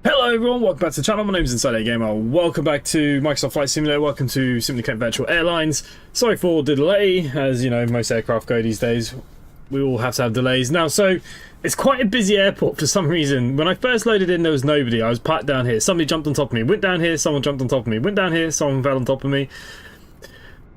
Hello everyone, welcome back to the channel. My name is InsideAgameR. Welcome back to Microsoft Flight Simulator. Welcome to Simply Connect Virtual Airlines. Sorry for the delay, as you know, most aircraft go these days. We all have to have delays. Now, so, it's quite a busy airport for some reason. When I first loaded in, there was nobody. I was parked down here. Somebody jumped on top of me. Went down here, someone jumped on top of me. Went down here, someone fell on top of me.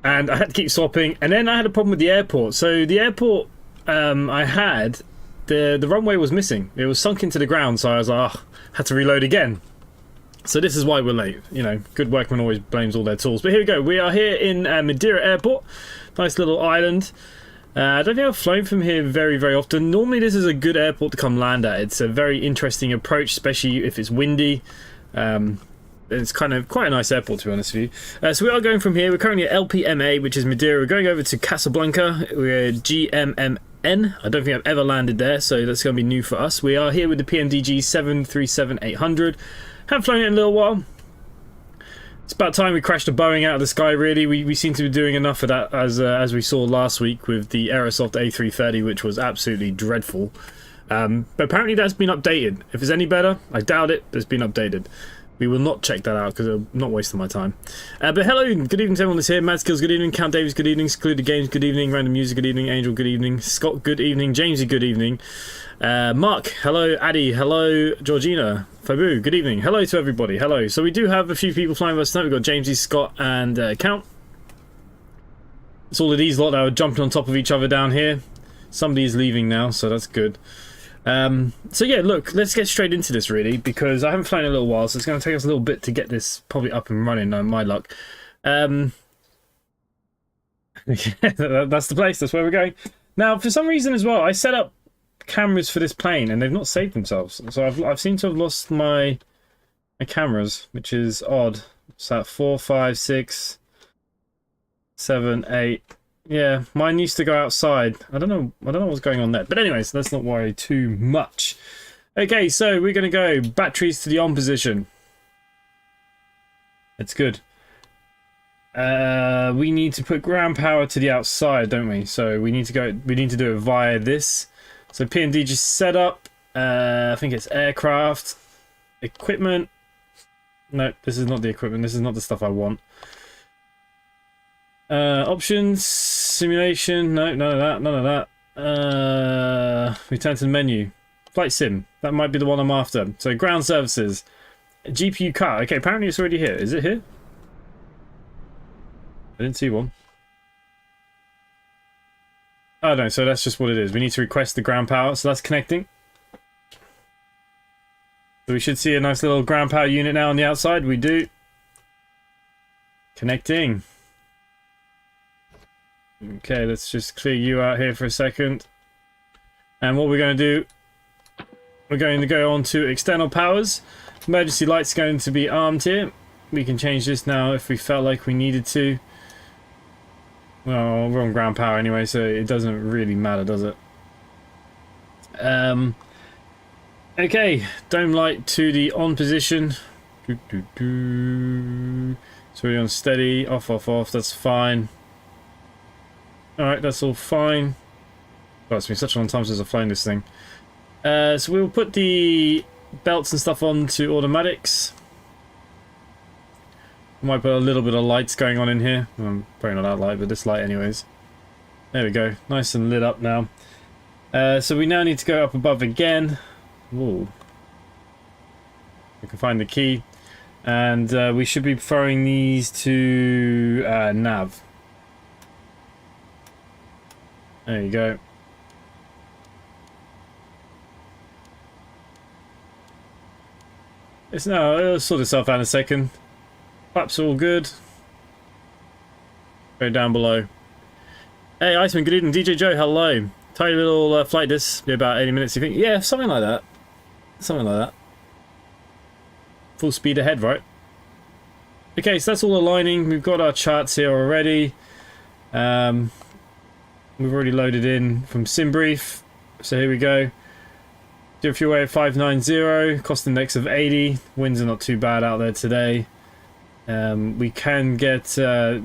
And I had to keep swapping. And then I had a problem with the airport. So, the airport I had, the runway was missing. It was sunk into the ground, so I was like, oh, had to reload again. So this is why we're late. You know, good workman always blames all their tools. But here we go. We are here in Madeira Airport. Nice little island. I don't think I've flown from here very, very often. Normally this is a good airport to come land at. It's a very interesting approach, especially if it's windy. It's kind of quite a nice airport, to be honest with you. So we are going from here. We're currently at LPMA, which is Madeira. We're going over to Casablanca. We're at GMMN. I don't think I've ever landed there, so that's going to be new for us. We are here with the PMDG 737-800. Haven't flown it in a little while. It's about time we crashed a Boeing out of the sky, really. We seem to be doing enough of that, as we saw last week with the Aerosoft A330, which was absolutely dreadful. But apparently that's been updated. If it's any better, I doubt it, but it's been updated. We will not check that out because I'm not wasting my time. But hello, good evening to everyone that's here. Mad Skills, good evening. Count Davis, good evening. Secluded Games, good evening. Random Music, good evening. Angel, good evening. Scott, good evening. Jamesy, good evening. Mark, hello. Addy, hello. Georgina, Fabu, good evening. Hello to everybody. Hello. So we do have a few people flying with us tonight. We've got Jamesy, Scott, and Count. It's all of these lot that are jumping on top of each other down here. Somebody is leaving now, so that's good. So yeah, look, let's get straight into this really, because I haven't flown in a little while, so it's going to take us a little bit to get this probably up and running, my luck. That's the place, that's where we're going. Now, for some reason as well, I set up cameras for this plane and they've not saved themselves. So I've seemed to have lost my cameras, which is odd. So that 4, 5, 6, 7, 8... Yeah, mine used to go outside. I don't know what's going on there. But anyways, let's not worry too much. Okay, so we're going to go batteries to the on position. That's good. We need to put ground power to the outside, don't we? So we need to do it via this. So PMDG setup. I think it's aircraft. Equipment. No, this is not the equipment. This is not the stuff I want. Options, simulation, no, none of that. Return to the menu. Flight sim, that might be the one I'm after. So ground services. GPU car, okay, apparently it's already here. Is it here? I didn't see one. Oh no, so that's just what it is. We need to request the ground power, so that's connecting. So we should see a nice little ground power unit now on the outside. We do. Connecting. Okay, let's just clear you out here for a second. And what we're going to do, we're going to go on to external powers. Emergency lights going to be armed here. We can change this now if we felt like we needed to. Well, we're on ground power anyway, so it doesn't really matter, does it? Okay, dome light to the on position. So we're on steady, off, that's fine. Alright, that's all fine. Oh, it's been such a long time since I've flown this thing. So we'll put the belts and stuff on to automatics. Might put a little bit of lights going on in here. Well, probably not that light, but this light anyways. There we go. Nice and lit up now. So we now need to go up above again. Ooh. We can find the key. And we should be throwing these to nav. There you go. It's now, it'll sort itself out in a second. Flaps are all good. Go down below. Hey Iceman, good evening. DJ Joe, hello. Tiny little flight this, be about 80 minutes, you think? Yeah, something like that. Something like that. Full speed ahead, right? Okay, so that's all aligning. We've got our charts here already. We've already loaded in from SimBrief. So here we go. Deal fuel weight of 590, cost index of 80. Winds are not too bad out there today. We can get the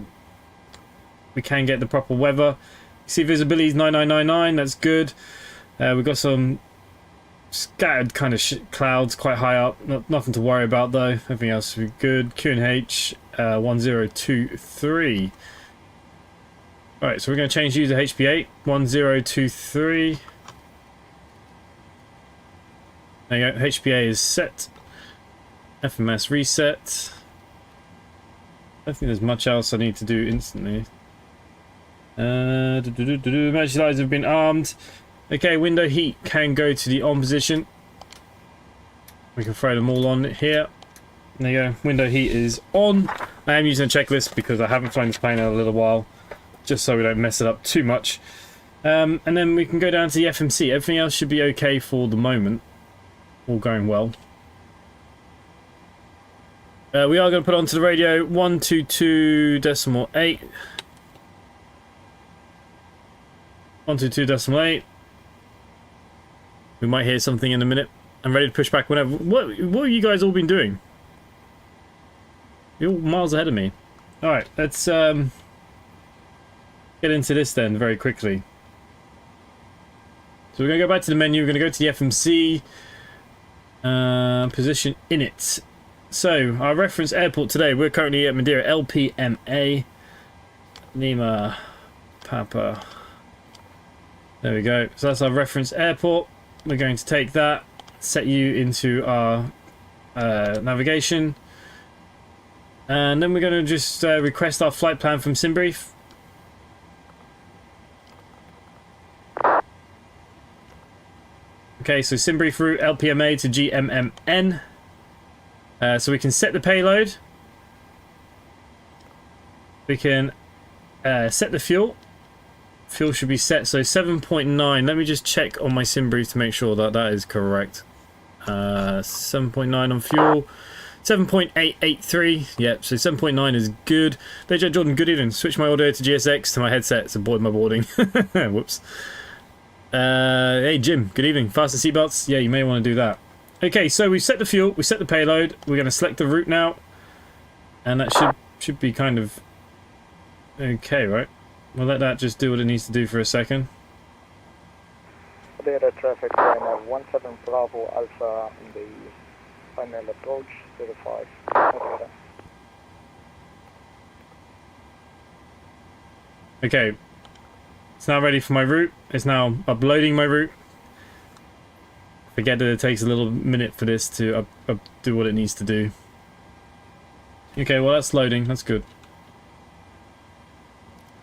proper weather. You see visibility is 9999. That's good. We've got some scattered kind of clouds quite high up. Nothing to worry about though. Everything else will be good. QNH 1023. All right, so we're going to change user HB8 1023. There you go. HPA is set. FMS reset. I don't think there's much else I need to do instantly. Emergency lights have been armed. Okay, window heat can go to the on position. We can throw them all on here. There you go. Window heat is on. I am using a checklist because I haven't flown this plane in a little while, just so we don't mess it up too much. And then we can go down to the FMC. Everything else should be okay for the moment. All going well. We are going to put onto the radio 122.8. 122.8. We might hear something in a minute. I'm ready to push back whenever. What have you guys all been doing? You're all miles ahead of me. Alright, let's get into this then very quickly. So we're going to go back to the menu. We're going to go to the FMC. Position in it. So our reference airport today, we're currently at Madeira LPMA Lima Papa. There we go. So that's our reference airport. We're going to take that, set you into our navigation, and then we're going to just request our flight plan from SimBrief. Okay, so SimBrief route LPMA to GMMN. So we can set the payload. We can set the fuel. Fuel should be set, so 7.9. Let me just check on my SimBrief to make sure that that is correct. 7.9 on fuel. 7.883. Yep, so 7.9 is good. DJ Jordan, good evening. Switch my audio to GSX to my headset to avoid my boarding. Whoops. Hey Jim, good evening. Fasten seatbelts. Yeah, you may want to do that. Okay, so we've set the fuel, we set the payload. We're going to select the route now, and that should be kind of okay, right? We'll let that just do what it needs to do for a second. Data traffic liner 17 Bravo Alpha in the final approach 05. Okay, it's now ready for my route. It's now uploading my route. Forget that it takes a little minute for this to do what it needs to do. Okay, well that's loading. That's good.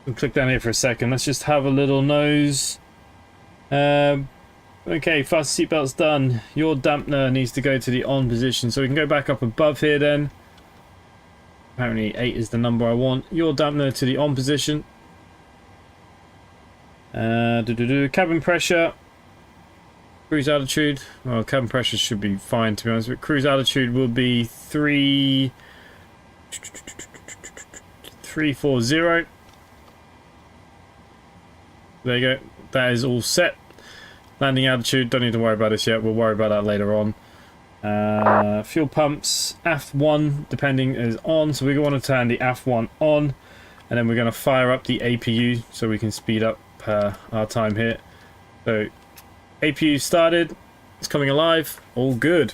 We'll click down here for a second. Let's just have a little nose. Okay, fast seatbelt's done. Your dampener needs to go to the on position, so we can go back up above here then. Apparently 8 is the number I want. Your dampener to the on position. Cabin pressure. Cruise altitude. Well, cabin pressure should be fine to be honest, but cruise altitude will be 340. There you go. That is all set. Landing altitude, don't need to worry about this yet. We'll worry about that later on. Fuel pumps, aft 1, depending, is on. So we want to turn the aft 1 on. And then we're going to fire up the APU so we can speed up our time here. So APU started. It's coming alive. All good.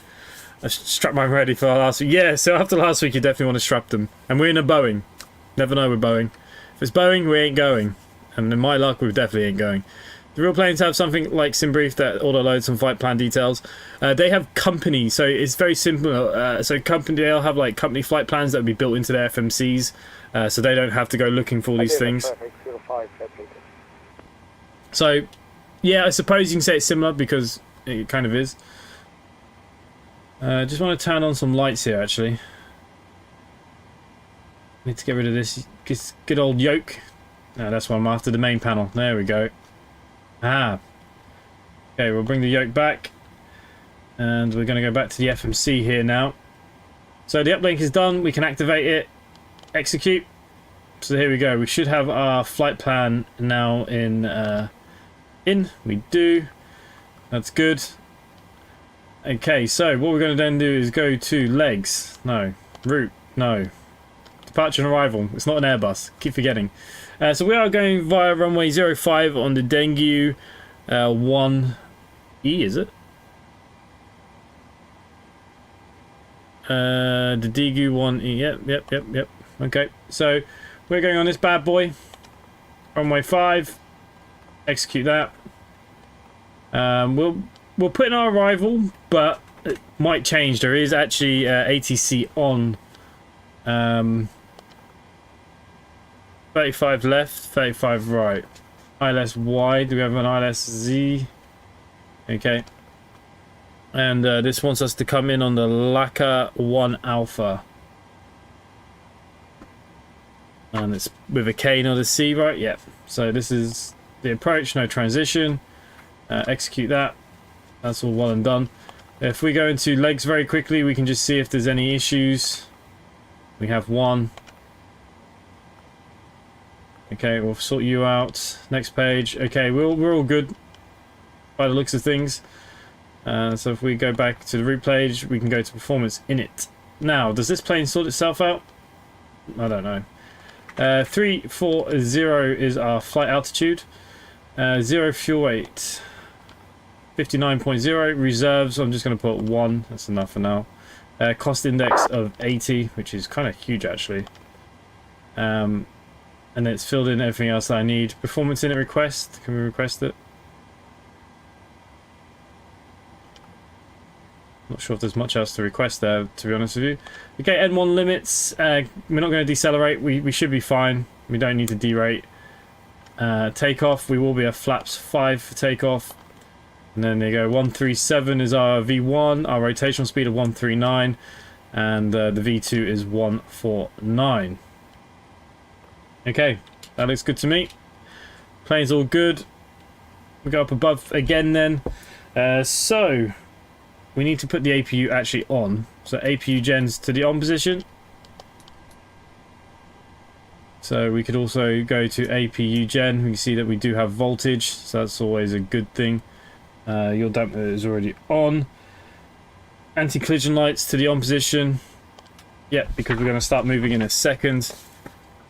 I strapped mine ready for last week. Yeah, so after last week you definitely want to strap them. And we're in a Boeing. Never know with Boeing. If it's Boeing, we ain't going. And in my luck, we definitely ain't going. The real planes have something like SimBrief that auto-loads some flight plan details. They have company, so it's very simple. So they'll have like company flight plans that will be built into their FMCs, so they don't have to go looking for all these things. So, yeah, I suppose you can say it's similar because it kind of is. Just want to turn on some lights here, actually. Need to get rid of this good old yoke. No, that's why I'm after the main panel. There we go. Ah. Okay, we'll bring the yoke back. And we're going to go back to the FMC here now. So the uplink is done. We can activate it. Execute. So here we go. We should have our flight plan now in. We do. That's good. Okay, so what we're going to then do is go to legs. No. Route. No. Departure and arrival. It's not an Airbus. Keep forgetting. So we are going via runway 05 on the Dengue 1E, is it? The Dengue 1E. Yep. Okay, so we're going on this bad boy. Runway 5. Execute that. We'll put in our arrival, but it might change. There is actually ATC on. 35 left, 35 right. ILS Y. Do we have an ILS Z? Okay. And this wants us to come in on the Laka 1 Alpha. And it's with a K, not a C, right? Yep. So this is the approach, no transition. Execute that. That's all well and done. If we go into legs very quickly, we can just see if there's any issues. We have one. Okay, we'll sort you out. Next page. Okay, we're all good by the looks of things. So if we go back to the route page, we can go to performance init. Now, does this plane sort itself out? I don't know. 340 is our flight altitude. 0 fuel weight. 59.0 reserves. I'm just going to put 1. That's enough for now. Cost index of 80, which is kind of huge actually. And it's filled in everything else that I need. Performance init request. Can we request it? Not sure if there's much else to request there, to be honest with you. Okay, N1 limits. We're not going to decelerate. We should be fine. We don't need to derate. Takeoff. We will be a flaps 5 for takeoff. And then there you go. 137 is our V1. Our rotational speed of 139. And the V2 is 149. Okay, that looks good to me. Plane's all good. We go up above again then. So we need to put the APU actually on. So APU gens to the on position. So we could also go to APU gen. We can see that we do have voltage, so that's always a good thing. Your damper is already on. Anti-collision lights to the on position. Yeah, because we're going to start moving in a second.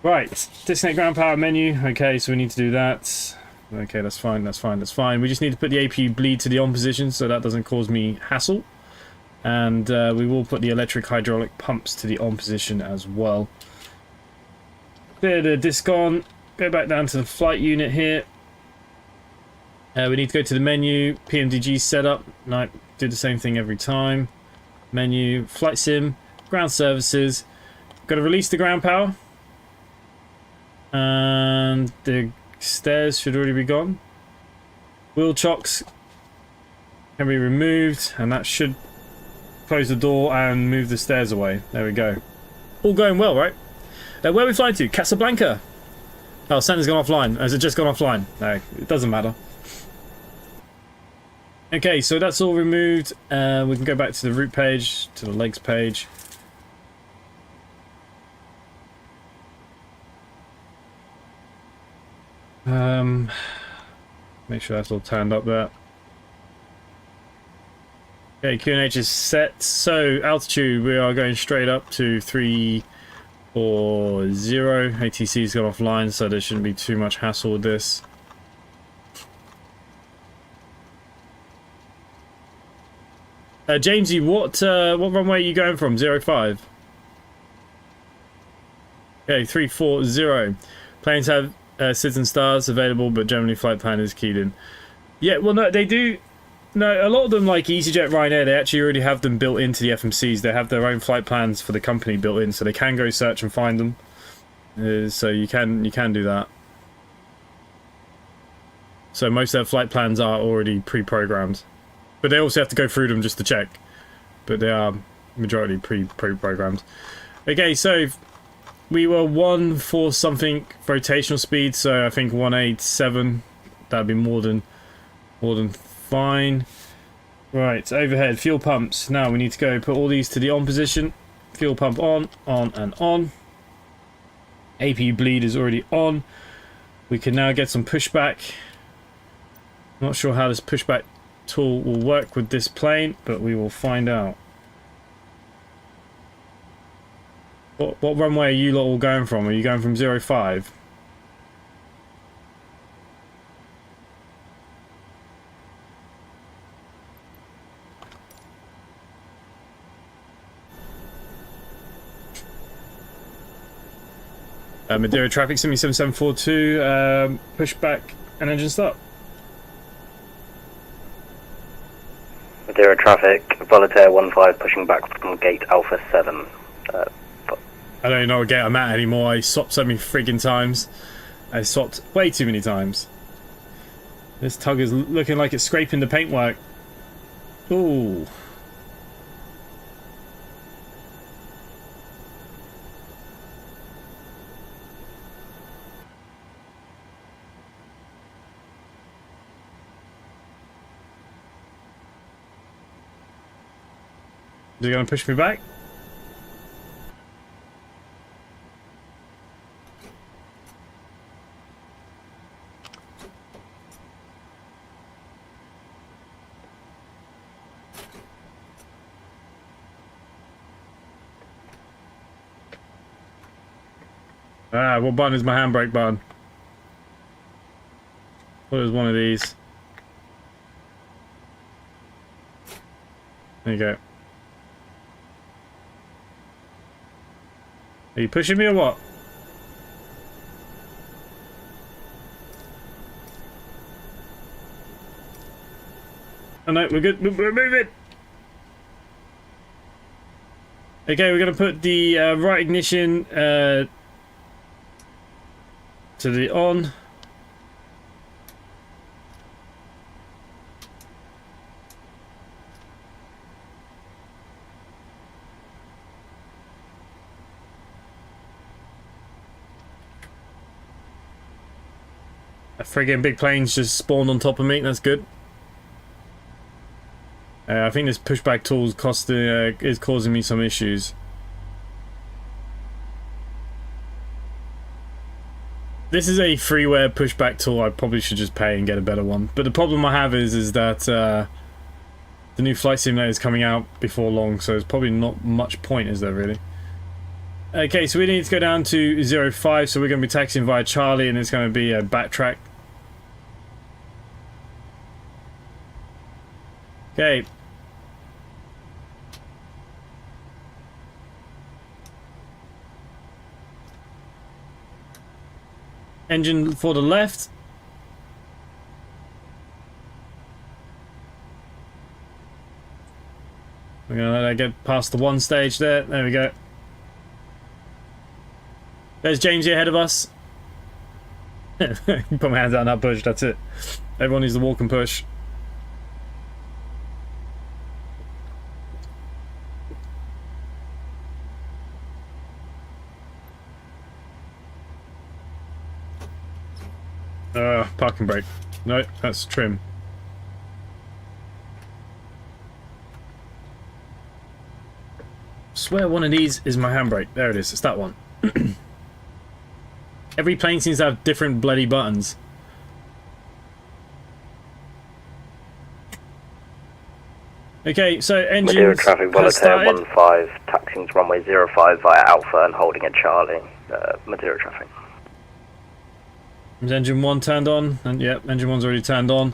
Right, disconnect ground power menu. Okay, so we need to do that. Okay, that's fine, that's fine, that's fine. We just need to put the APU bleed to the on position so that doesn't cause me hassle. And we will put the electric hydraulic pumps to the on position as well. Clear the disc on. Go back down to the flight unit here. We need to go to the menu, PMDG setup. No, do the same thing every time. Menu, flight sim, ground services. Got to release the ground power. And the stairs should already be gone. Wheel chocks can be removed, and that should close the door and move the stairs away. There we go. All going well, right? Where are we flying to? Casablanca. Oh, center's gone offline. Has it just gone offline? No, it doesn't matter. Okay, so that's all removed. We can go back to the route page, to the legs page. Make sure that's all turned up there. Okay, QNH is set. So altitude, we are going straight up to 340. ATC's gone offline, so there shouldn't be too much hassle with this. Jamesy, what runway are you going from? 05. Okay, 340. Planes have SIDS and stars available, but generally flight plan is keyed in. Yeah, well, no, they do. No, a lot of them, like EasyJet, Ryanair, they actually already have them built into the FMCs. They have their own flight plans for the company built in, so they can go search and find them. So you can do that. So most of their flight plans are already pre-programmed. But they also have to go through them just to check. But they are majority pre-programmed. Okay, so we were 1 something rotational speed, so I think 187. That'd be more than fine. Right, overhead, fuel pumps. Now we need to go put all these to the on position. Fuel pump on, and on. APU bleed is already on. We can now get some pushback. Not sure how this pushback tool will work with this plane, but we will find out. What runway are you lot all going from? Are you going from 05? Madeira traffic, 7742, pushback and engine start. Madeira traffic, Volatere 15 pushing back from gate Alpha 7. I don't know what gate I'm at anymore. I swapped so many friggin' times. I swapped way too many times. This tug is looking like it's scraping the paintwork. Ooh. Is it going to push me back? Ah, what button is my handbrake button? What is one of these? There you go. Are you pushing me or what? Oh no, we're good. We're moving. Okay, we're gonna put the right ignition to the on. A friggin' big plane's just spawned on top of me. That's good. I think this pushback tool is causing me some issues. This is a freeware pushback tool. I probably should just pay and get a better one. But the problem I have is that the new flight simulator is coming out before long, so there's probably not much point, is there really? Okay, so we need to go down to 05, so we're going to be taxiing via Charlie, and it's going to be a backtrack. Okay. Engine for the left. We're going to let that get past the one stage there. There we go. There's Jamesy ahead of us. Put my hands out and that push, that's it. Everyone needs to walk and push. Parking brake. No, that's trim. Swear one of these is my handbrake. There it is, it's that one. Every plane seems to have different bloody buttons. Okay, so engines Madeira traffic, Volatere 15, taxiing to runway 05 via Alpha and holding at Charlie. Madeira traffic. Is engine 1 turned on? And yep, engine 1's already turned on.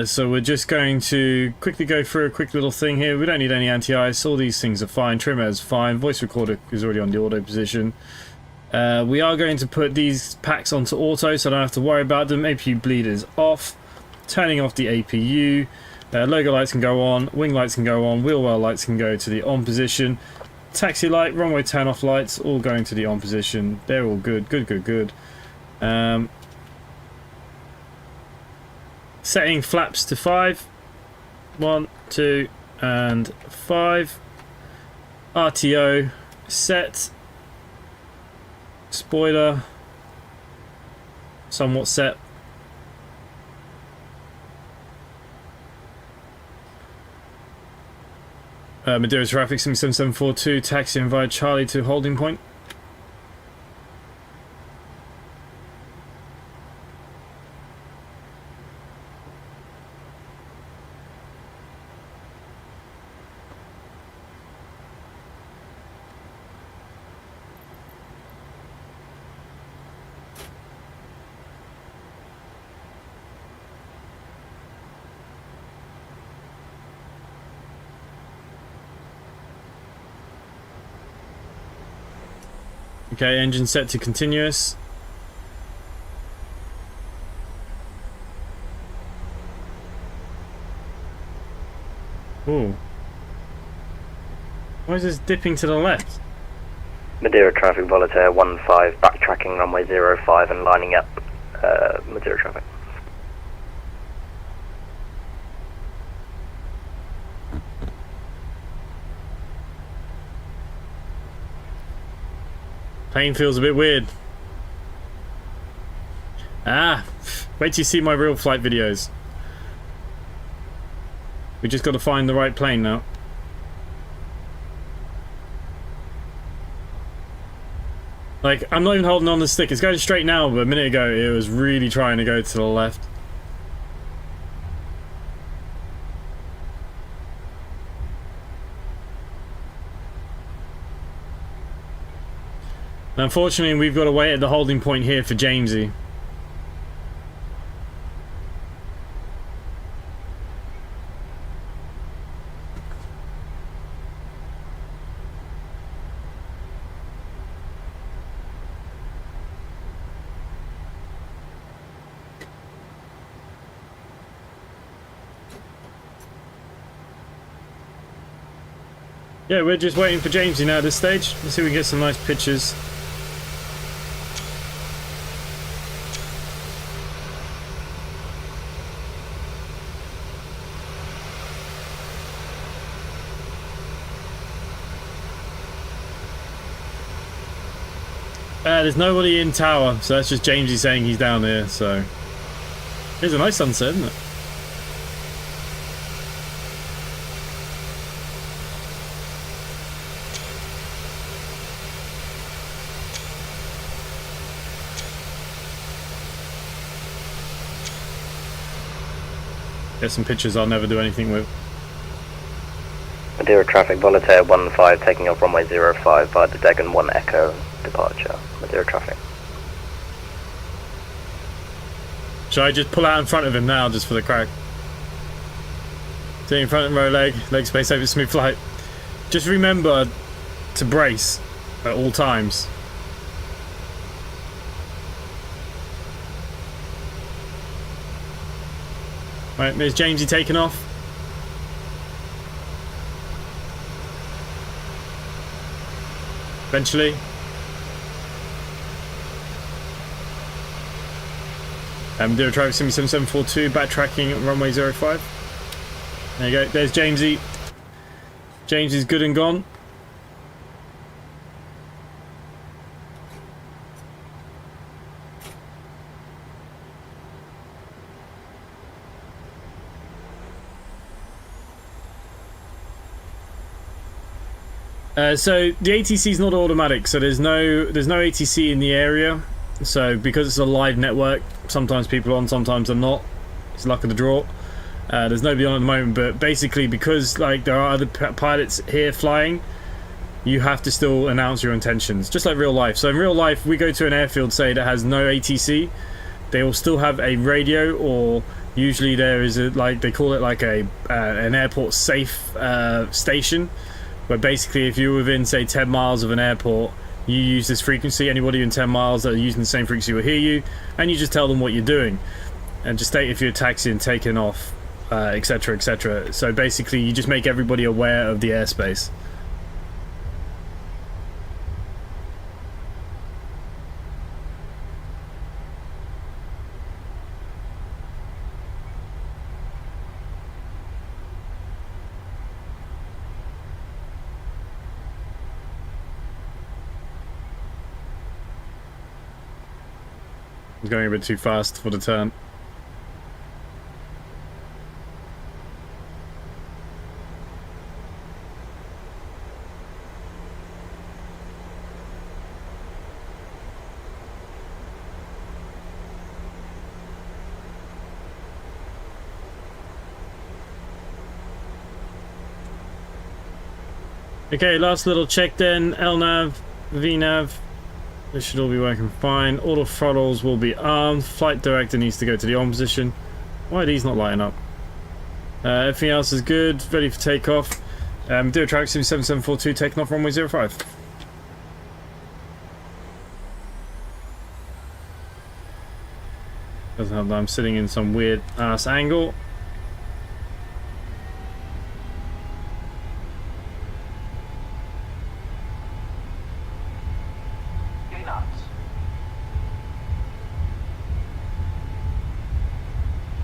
So we're just going to quickly go through a quick little thing here. We don't need any anti-ice. All these things are fine. Trim air is fine. Voice recorder is already on the auto position. We are going to put these packs onto auto, so I don't have to worry about them. APU bleed is off. Turning off the APU. Logo lights can go on. Wing lights can go on. Wheel well lights can go to the on position. Taxi light, runway turn off lights, all going to the on position. They're all good. Good. Setting flaps to 5. 1, 2, and 5. RTO set. Spoiler somewhat set. Madeira traffic 7742, taxiing via Charlie to holding point. Okay, engine set to continuous. Ooh. Why is this dipping to the left? Madeira traffic, Volaterra 15, backtracking runway 05 and lining up Madeira traffic. Plane feels a bit weird. Ah, wait till you see my real flight videos. We just got to find the right plane now. Like, I'm not even holding on the stick. It's going straight now, but a minute ago it was really trying to go to the left. Unfortunately, we've got to wait at the holding point here for Jamesy. Yeah, we're just waiting for Jamesy now at this stage. Let's see if we can get some nice pictures. There's nobody in tower, so that's just Jamesy saying he's down there, so... Here's a nice sunset, isn't it? Get some pictures I'll never do anything with. Madeira traffic, Volaterra 15, taking off runway 05 via the Degan 1 Echo departure. Madeira traffic. Should I just pull out in front of him now, just for the crack? Stay in front of row leg space over smooth flight. Just remember to brace at all times. Right, there's Jamesy taking off. Eventually. Madeira traffic 7742, backtracking runway 05. There you go, there's Jamesy. Jamesy's good and gone. So the ATC is not automatic, so there's no ATC in the area. So because it's a live network, sometimes people are on, sometimes they're not. It's luck of the draw. There's nobody on at the moment, but basically because like there are other pilots here flying, you have to still announce your intentions, just like real life. So in real life, we go to an airfield, say that has no ATC, they will still have a radio, or usually there is a, like they call it like a an airport safe station. Where basically if you're within, say, 10 miles of an airport, you use this frequency. Anybody in 10 miles that are using the same frequency will hear you, and you just tell them what you're doing. And just state if you're taxiing, taking off, etc, etc. So basically you just make everybody aware of the airspace. I was going a bit too fast for the turn. Okay, last little check then. LNAV, VNAV. This should all be working fine. All the throttles will be armed. Flight director needs to go to the on position. Why are these not lighting up? Everything else is good. Ready for takeoff. Do a track sim 7742 taking off runway 05. Doesn't help that I'm sitting in some weird ass angle.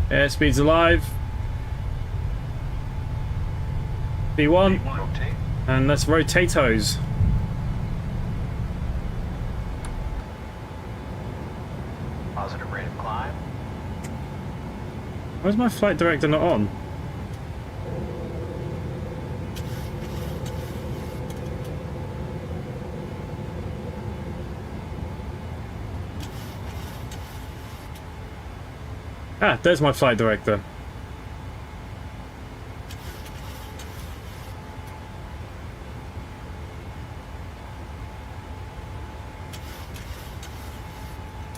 Airspeed's alive. B1. And let's rotate-os. Positive rate of climb. Why's my flight director not on? Ah, there's my flight director.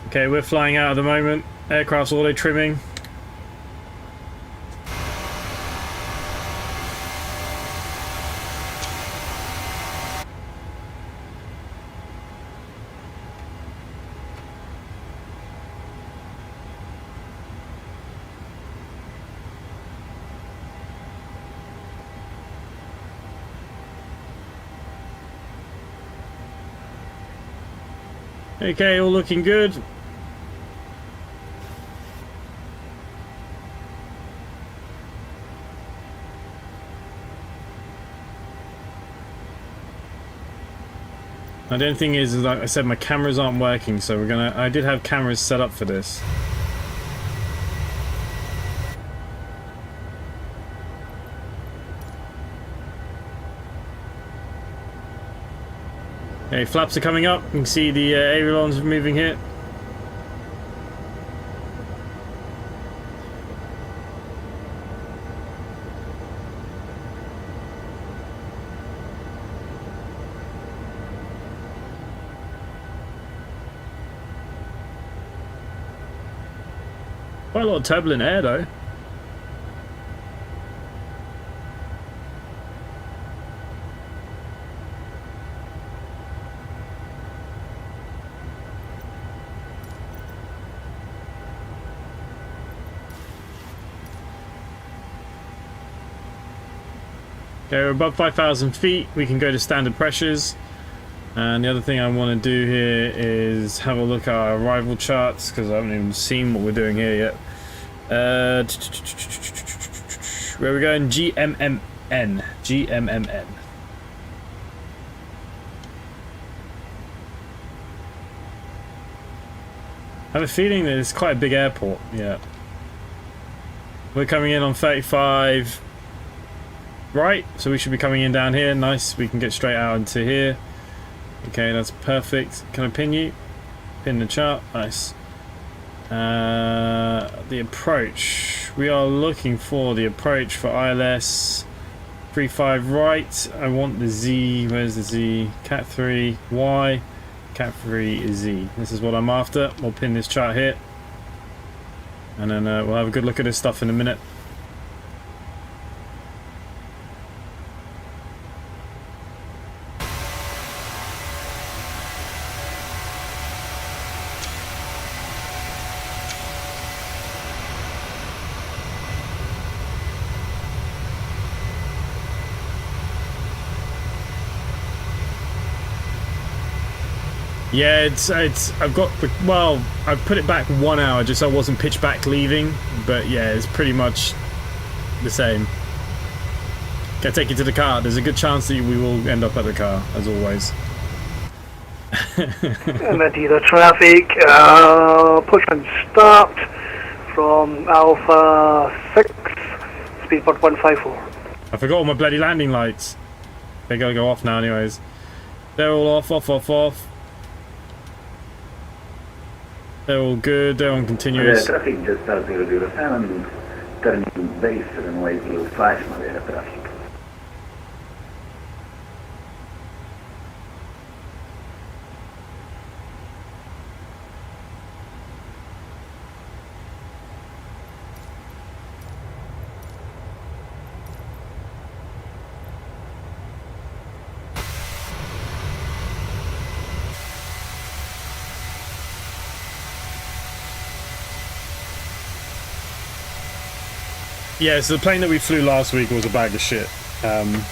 Okay, we're flying out at the moment. Aircraft's auto trimming. Okay, all looking good. The only thing is, like I said, my cameras aren't working, so I did have cameras set up for this. Okay, flaps are coming up. You can see the ailerons moving here. Quite a lot of turbulent air though. Okay, we're above 5,000 feet. We can go to standard pressures. And the other thing I want to do here is have a look at our arrival charts, because I haven't even seen what we're doing here yet. Where are we going? GMMN. GMMN. I have a feeling that it's quite a big airport. Yeah. We're coming in on 35 right, so we should be coming in down here. Nice, we can get straight out into here. Okay, that's perfect. Can I pin you? Pin the chart. Nice. The approach. We are looking for the approach for ILS 35 right. I want the Z. Where's the Z? Cat 3 Y. Cat 3 is Z. This is what I'm after. We'll pin this chart here. And then we'll have a good look at this stuff in a minute. Yeah, I've got, well, I've put it back 1 hour just so I wasn't pitch back leaving, but yeah, it's pretty much the same. Can I take you to the car? There's a good chance that we will end up at the car, as always. MSFS traffic, push and start from Alpha 6, speedport 154. I forgot all my bloody landing lights. They gotta go off now anyways. They're all off. They're all good, they're on continuous. Traffic just started 007, turning base runway 05, Madeira traffic. Yeah, so the plane that we flew last week was a bag of shit. But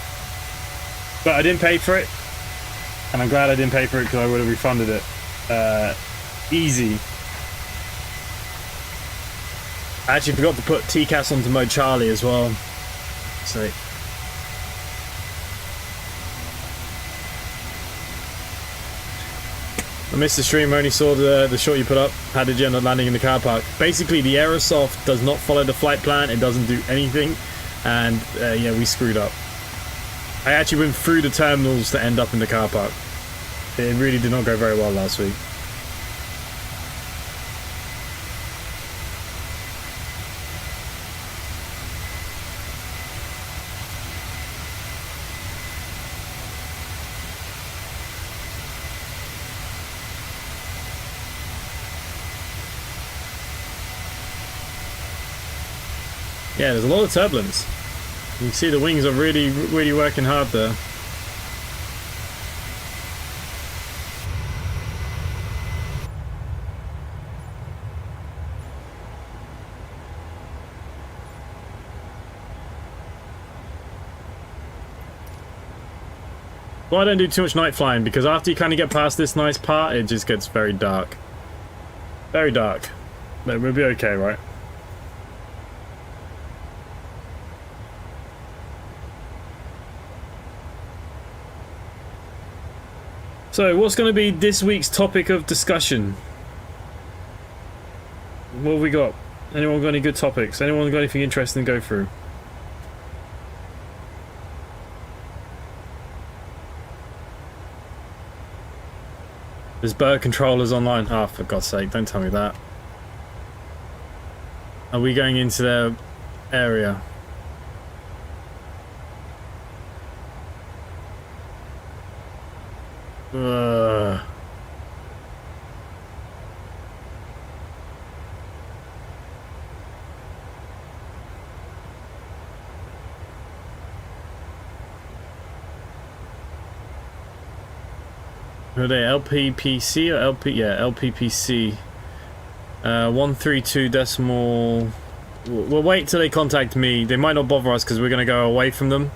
I didn't pay for it. And I'm glad I didn't pay for it because I would have refunded it. Easy. I actually forgot to put TCAS onto mode Charlie as well. So... I missed the stream, I only saw the shot you put up. How did you end up landing in the car park? Basically, the Aerosoft does not follow the flight plan, it doesn't do anything, and yeah, we screwed up. I actually went through the terminals to end up in the car park. It really did not go very well last week. Yeah, there's a lot of turbulence. You can see the wings are really working hard there. Well, I don't do too much night flying because after you kind of get past this nice part, it just gets very dark. Very dark. But we'll be okay, right? So, what's going to be this week's topic of discussion? What have we got? Anyone got any good topics? Anyone got anything interesting to go through? There's bird controllers online. Ah, oh, for God's sake, don't tell me that. Are we going into their area? Are they LPPC or LP? Yeah, LPPC. 132 decimal. We'll wait till they contact me. They might not bother us because we're going to go away from them.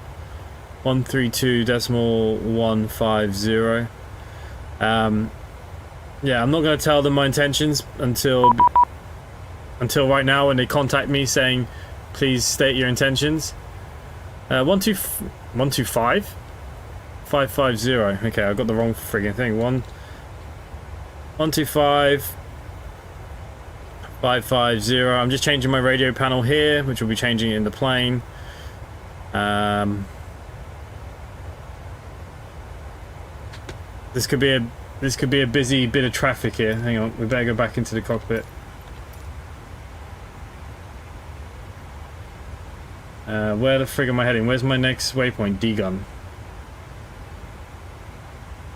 132.150. Yeah, I'm not going to tell them my intentions until right now when they contact me saying, please state your intentions. 125? 550. Okay, I got the wrong friggin' thing. 125 550. I'm just changing my radio panel here, which will be changing it in the plane. This could be a busy bit of traffic here. Hang on, we better go back into the cockpit. Where the frig am I heading? Where's my next waypoint? D-gun.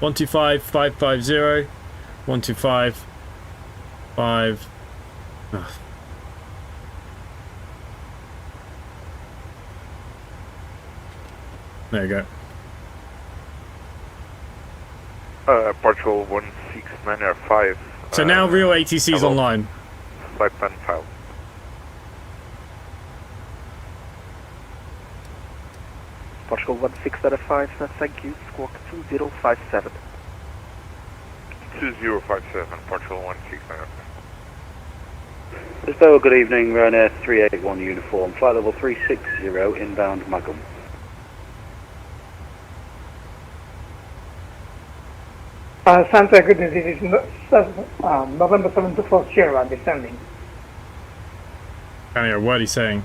125 550. 125 5. Ugh. There you go. Portugal 16905. So now real ATC's online. Flight plan file. Portugal 1605, thank you, squawk 2057. 2057, Portugal 16905. Bristol, good evening, Ryanair 381 uniform, flight level 360, inbound Magum. Santa Cruz, this is November 724 Sierra descending. Can't hear a word he's saying.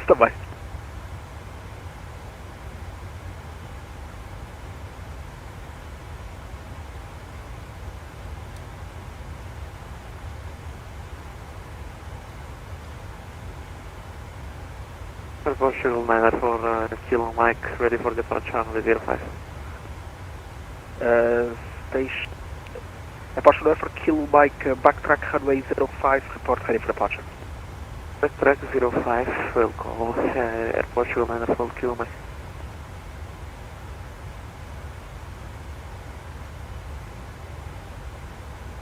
Stop by. Portugal 9 Kilo Mike, ready for departure on the 05. Station. Portugal for Kilo Mike, backtrack runway 05, report ready for departure. Backtrack 05, will call Air Portugal 9 Kilo Mike.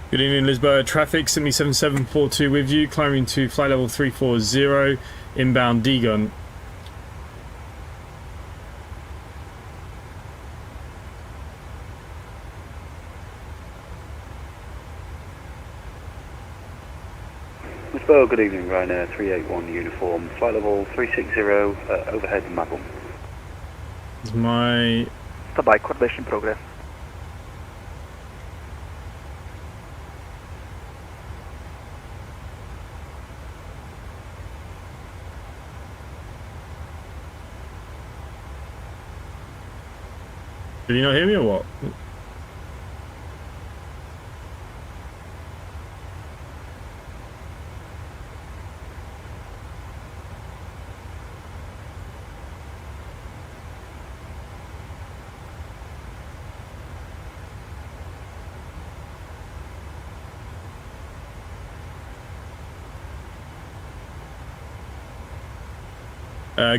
Good evening, Lisboa traffic, Sydney 7742 with you, climbing to flight level 340, inbound D-gun. Lisboa, good evening, Ryanair 381 uniform, flight level 360, overhead Mabum. It's my... Stop by, coordination progress. Did you not hear me or what?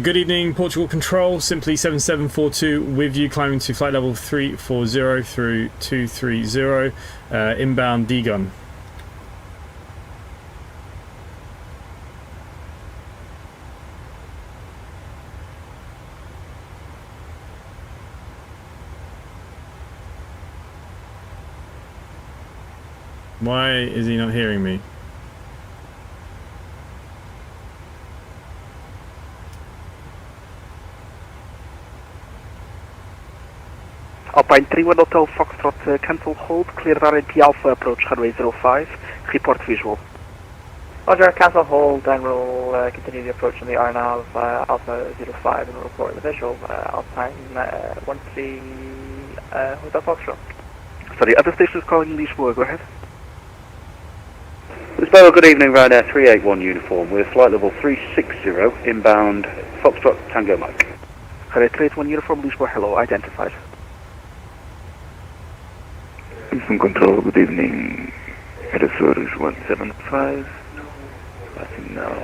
Good evening, Portugal Control, simply 7742 with you, climbing to flight level 340 through 230, inbound D-gun. Why is he not hearing me? Alpine 31 Hotel Foxtrot, cancel hold, clear RNP Alpha approach runway 05, report visual. Roger, cancel hold, and we'll continue the approach on the RNAV Alpha 05 and we'll report the visual. Alpine 13 Hotel Foxtrot. Sorry, other stations calling Lisboa, go ahead. Lisboa, good evening, Ryanair 381 uniform, with flight level 360, inbound Foxtrot Tango Mike. Ryanair 381 uniform, Lisboa, hello, identified. Houston Control, good evening. Aerosaurus 175. Passing now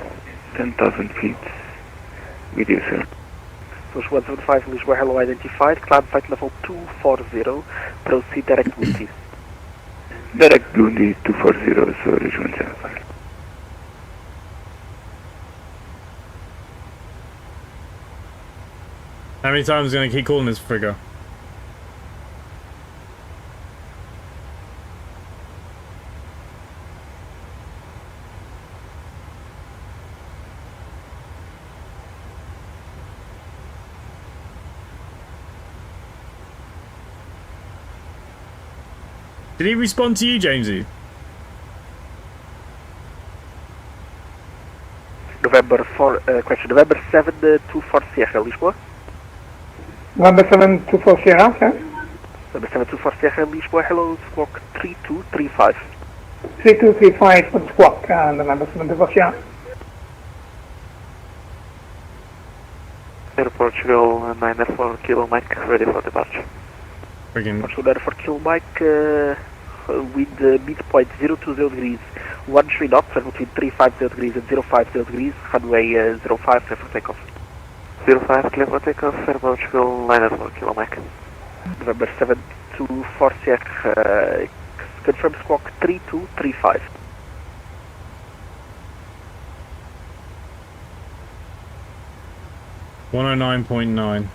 10,000 feet. With you, sir. Source 175, Lisboa, hello, identified. Climb flight level 240. Proceed direct Gundi. Direct Gundi 240, Sourus 175. How many times are you going to keep calling this figure? Did he respond to you, Jamesy? November 724 Sierra, Lisboa. November 724 Sierra, sir. November 724 Sierra, Lisboa, hello, squawk 3235. 3235 for the squawk, November 724 Sierra. Air Portugal 94 Kilo Mike, ready for departure. Friggin' Portugal 94 Kilo Mike, with midpoint 020 degrees, 13 knots, and between 350 degrees and 050 degrees, runway 05, clear for takeoff. 05, clear for takeoff, Air Portugal 94 Kilo Mike. November 724 Sierra, confirm squawk 3235. $109.9.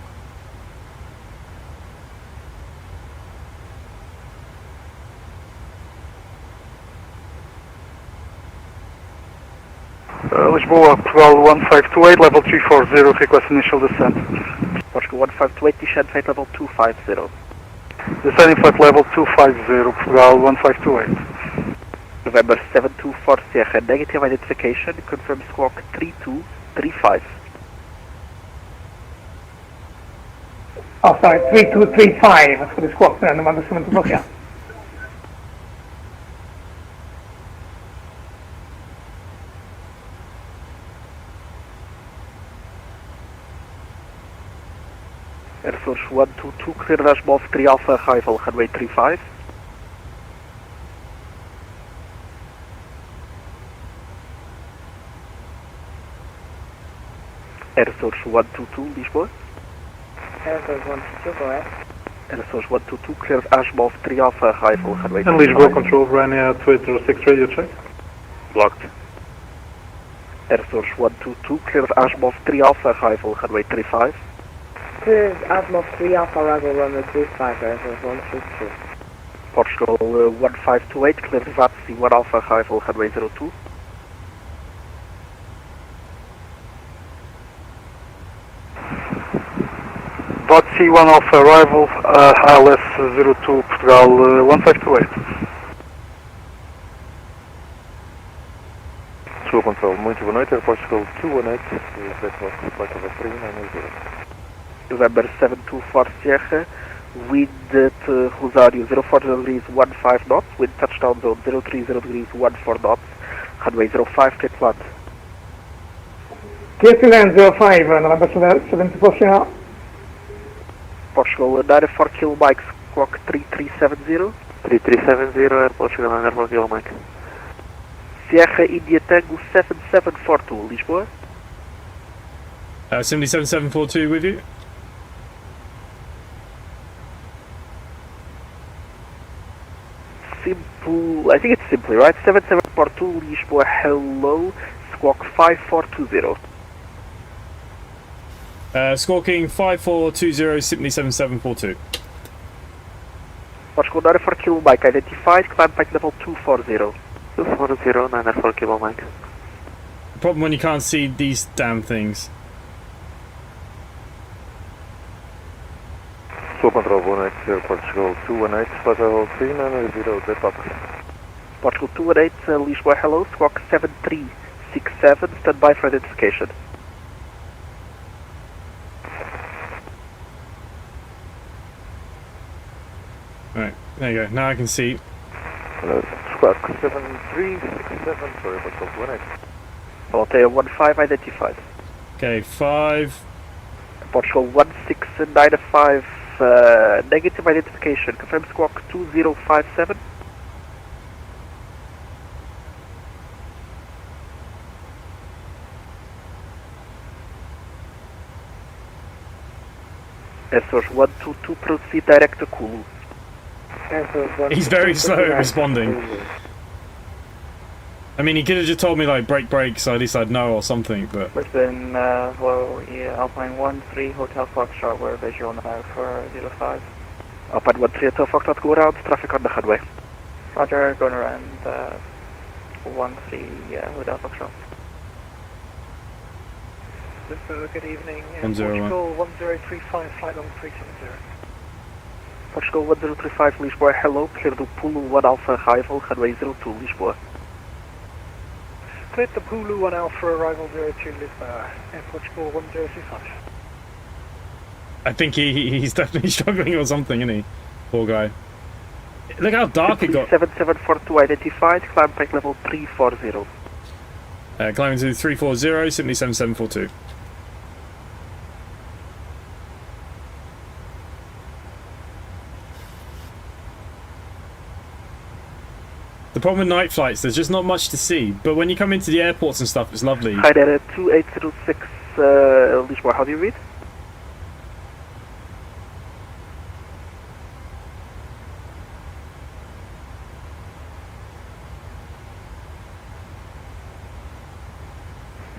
Lisboa, 1528, level 340, request initial descent. Portugal 1528, descent flight level 250. Descending flight level 250, Portugal 1528. November 724 Sierra, negative identification, confirm squawk 3235. Oh, sorry, 3235. That's for the squawk, November 724 Sierra. Air Source 122, clear dash above 3 Alpha arrival, runway 35. Air Source 122, Lisboa. Air Source 122, go ahead. Air Source 122, clear dash above 3 Alpha arrival, runway 35. And Lisboa control, Ryanair 2806 radio check. Blocked. Air Source 122, clear dash above 3 Alpha arrival, runway 35. Cleared Azimuth 3 Alpha arrival runway 35, Air Source 122. Portugal 1528, clear Vatsim 1 Alpha arrival, runway 02. Vatsim 1 Alpha arrival, ILS 02, Portugal 1528. Sua control, muito boa noite. Air Portugal 218, flight level 3990. November 724 Sierra, wind at Rosario 040 degrees 15 knots, wind touchdown zone 030 degrees 14 knots, runway 05, take flat. Clear to land 05, November 724 Sierra. Portugal 94 kilo Mike, squawk 3370. 3370, Air Portugal 94 kilo Mike. Sierra India Tango 7742, Lisboa. 7742 with you. Simple, I think it's simply right. 7742 Lisboa, hello, squawk 5420. Squawking 5420, simply 7742. Portugal 94 kilo Mike identified, climb height level 240. 240, 94 kilo Mike. The problem when you can't see these damn things. Sua control, boa noite. Air Portugal 218, flight level 3990, departure. Portugal 218, Lisboa, hello, squawk 7367, stand by for identification. Right, there you go. Now I can see. Squawk 7367, sorry, Portugal 218. Voltaire 15 identified. Okay, 5. Portugal 1695, negative identification, confirm squawk 2057. Air Source 122, proceed direct to Kulu. He's very slow at responding. I mean, he could have just told me, like, break, so at least I'd know or something, but... Brisbane, hello, Alpine 13, Hotel Foxtrot, we're visual now for 05. Alpine 13, Hotel Foxtrot, go around, traffic on the headway. Roger, going around 13, Hotel Foxtrot. Good evening. 101. Portugal 1035, flight long 370. Portugal 1035, Lisboa, hello, clear the Pulu 1 Alpha arrival, runway 02, Lisboa. Cleared the Pulu 1 Alpha arrival 02, Lisboa, Air Portugal 1035. I think he's definitely struggling or something, isn't he? Poor guy. Look how dark it got. 7742 identified, climb height level 340. Climbing to 340, simply 7742. The problem with night flights, there's just not much to see. But when you come into the airports and stuff, it's lovely. Hi there, 2806, Lisboa, how do you read?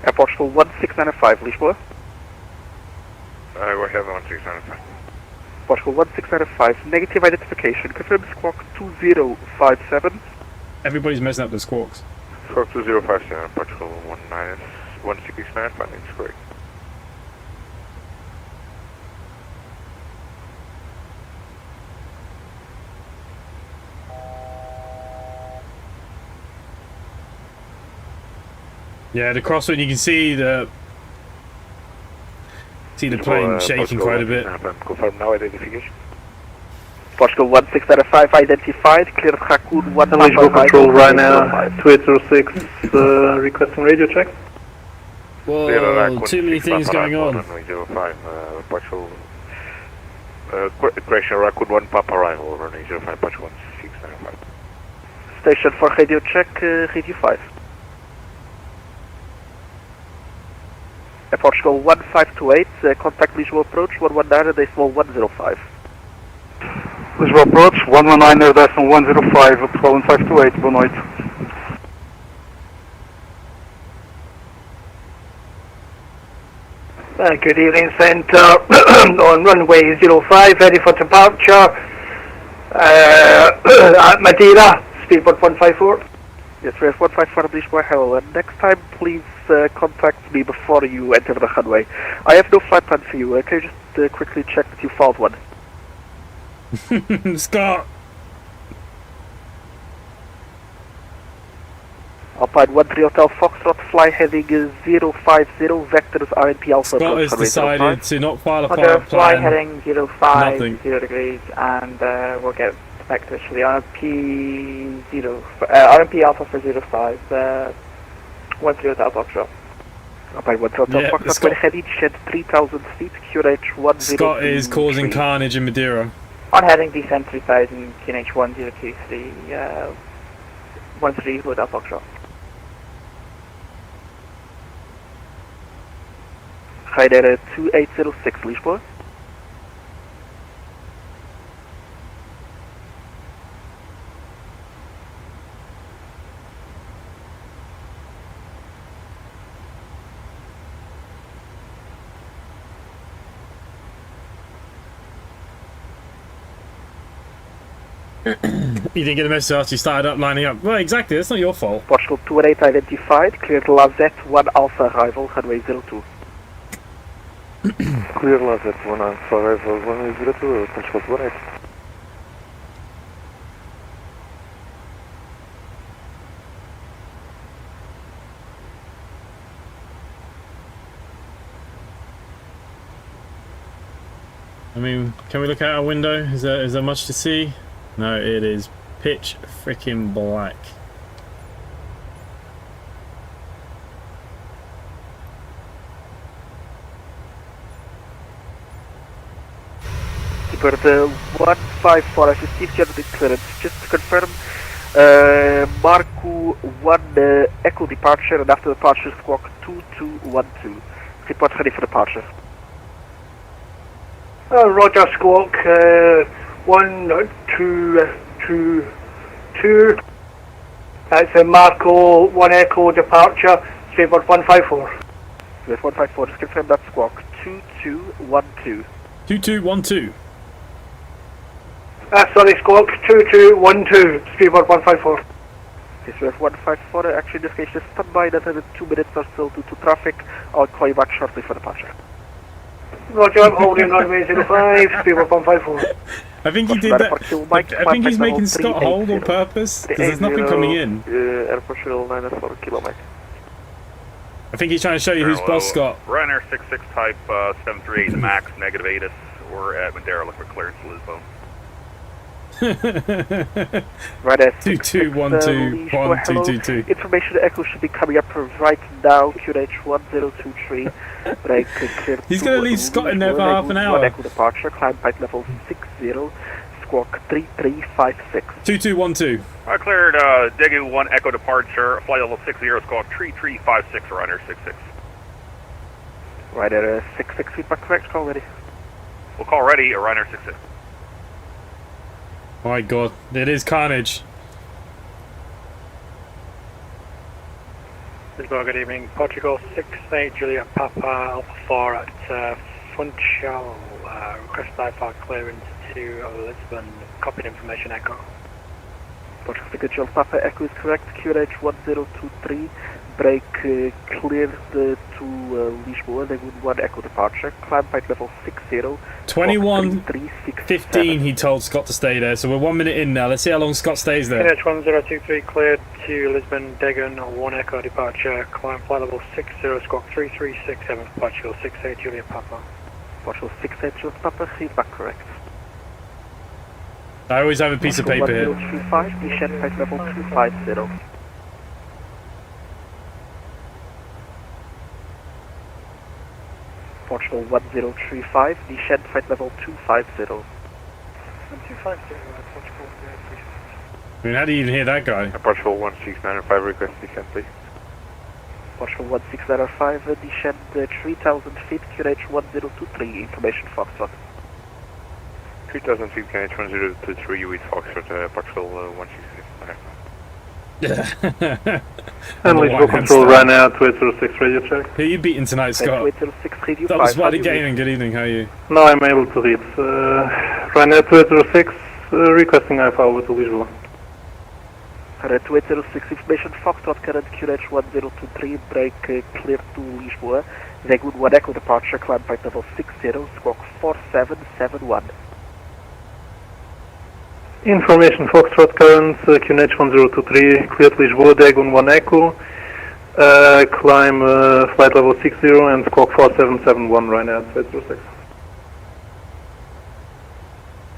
Air Portugal 1695, Lisboa. We have 1695. Portugal 1695, negative identification, confirm squawk 2057. Everybody's messing up the squawks. Squawk 2057, Portugal 169, finding is correct. Yeah, the crosswind, you can see the plane shaking quite a bit. Confirm now identification. Portugal 16 out of 5 identified, cleared Raccoon 1 Eligible control Ryanair 2806, requesting radio check. Whoa, too many things going on. 05, Portugal. Correction, Raccoon 1 Papa arrival over 905, Portugal 1695. Station for radio check, radio 5. Portugal 1528, contact visual approach 119.105. Visual approach 119.105, Portugal 1528, boa noite. Good evening, Centre. On runway 05, ready for departure. At Madeira, speedboat 154. Yes, we have 154 English Boy, hello. And next time, please contact me before you enter the runway. I have no flight plan for you. Can you just quickly check that you found one? Scott! Alpine 13 Hotel Foxtrot, fly heading 050, vectors RNP Alpha. Scott has decided to not file a Roger, pilot fly plan. heading 05, Nothing. 0 degrees, and we'll get back to actually RMP Alpha for 05, 13 Hotel Foxtrot. Alpine 13 Hotel Yeah, Foxtrot, Scott- when heading shed 3,000 feet, QNH 10. Scott is causing carnage in Madeira. On heading descent 3000, QNH 1023, 13 Hotel Foxtrot. Hi there, 2806, Lisboa. You didn't get the message after you started up lining up. Well, exactly, that's not your fault. Portugal 218 identified, cleared Lazette 1 Alpha arrival, runway 02. Clear Lazette 1 Alpha arrival, runway 02, Portugal 28. I mean, can we look out our window? Is there much to see? No, it is pitch freaking black. Bird 154, I've received your clearance. Just to confirm, Marco 1 Echo departure, and after departure squawk 2212. Report ready for departure. Roger, squawk 1222. That's a Marco 1 Echo departure, speedboat 154. With 154, just confirm that squawk 2212. 2212. Sorry, squawk 2212, speedboat 154. Yes, we have 154, actually in this case just stand by, that in 2 minutes or so due to traffic. I'll call you back shortly for departure. Roger, I'm holding runway 05, speedboat 154. I think he did that. I think he's making Scott hold on purpose, because there's nothing coming in. Airport Shuttle 94 kilometers. I think he's trying to show you who's boss, Scott. Ryanair 66 type 738 max negative ATIS. We're at Madeira looking for clearance to Lisbon. Right at 22121222. Information echo should be coming up right now, QNH 1023. He's going to leave Scott in there for half an hour. Echo departure, climb height level 60, squawk 3356. 2212. I cleared Daegu 1 Echo departure, flight level 60, squawk 3356, Ryanair 66. Right at 66 feedback correct, call ready. We'll call ready, Ryanair 66. My god, it is carnage. Good evening, Portugal 68 Juliet Papa Alpha 4 at Funchal, request IFAR clearance to Lisbon, copied information echo. Portugal 68 Juliet Papa echo is correct, QNH 1023, break cleared to Lisboa, they would 1 echo departure, climb height level 60. 21:15 he told Scott to stay there, so we're 1 minute in now. Let's see how long Scott stays there. QNH 1023 cleared to Lisbon, Degon, 1 echo departure, climb flight level 60, squawk 3367, Portugal 68 Julia Papa. Portugal 68 Julia Papa, feedback correct. I always have a piece of paper here. 1035, descent height level 250. Portugal 1035, descent height level 250. 250, Portugal 1035. I mean, how do you even hear that guy? Portugal 1695, request descent, please. Portugal 1695, descent 3000 feet, QNH 1023, information Foxtrot. 3000 feet, QNH 1023, with Foxtrot, Portugal 1695. And Lisbon control right now, 206 radio check. Who are you beating tonight, Scott? 206 radio That was 5. Spider Gaming, good evening, how are you? Now I'm able to read. Right now, 206, requesting IFA with Lisbon. 206 information Foxtrot, current QNH 1023, break clear to Lisboa, Zegwood 1 echo departure, climb height level 60, squawk 4771. Information Foxtrot current, QNH 1023, cleared Lisboa, Degon 1 echo, climb flight level 60 and squawk 4771 right now, 206.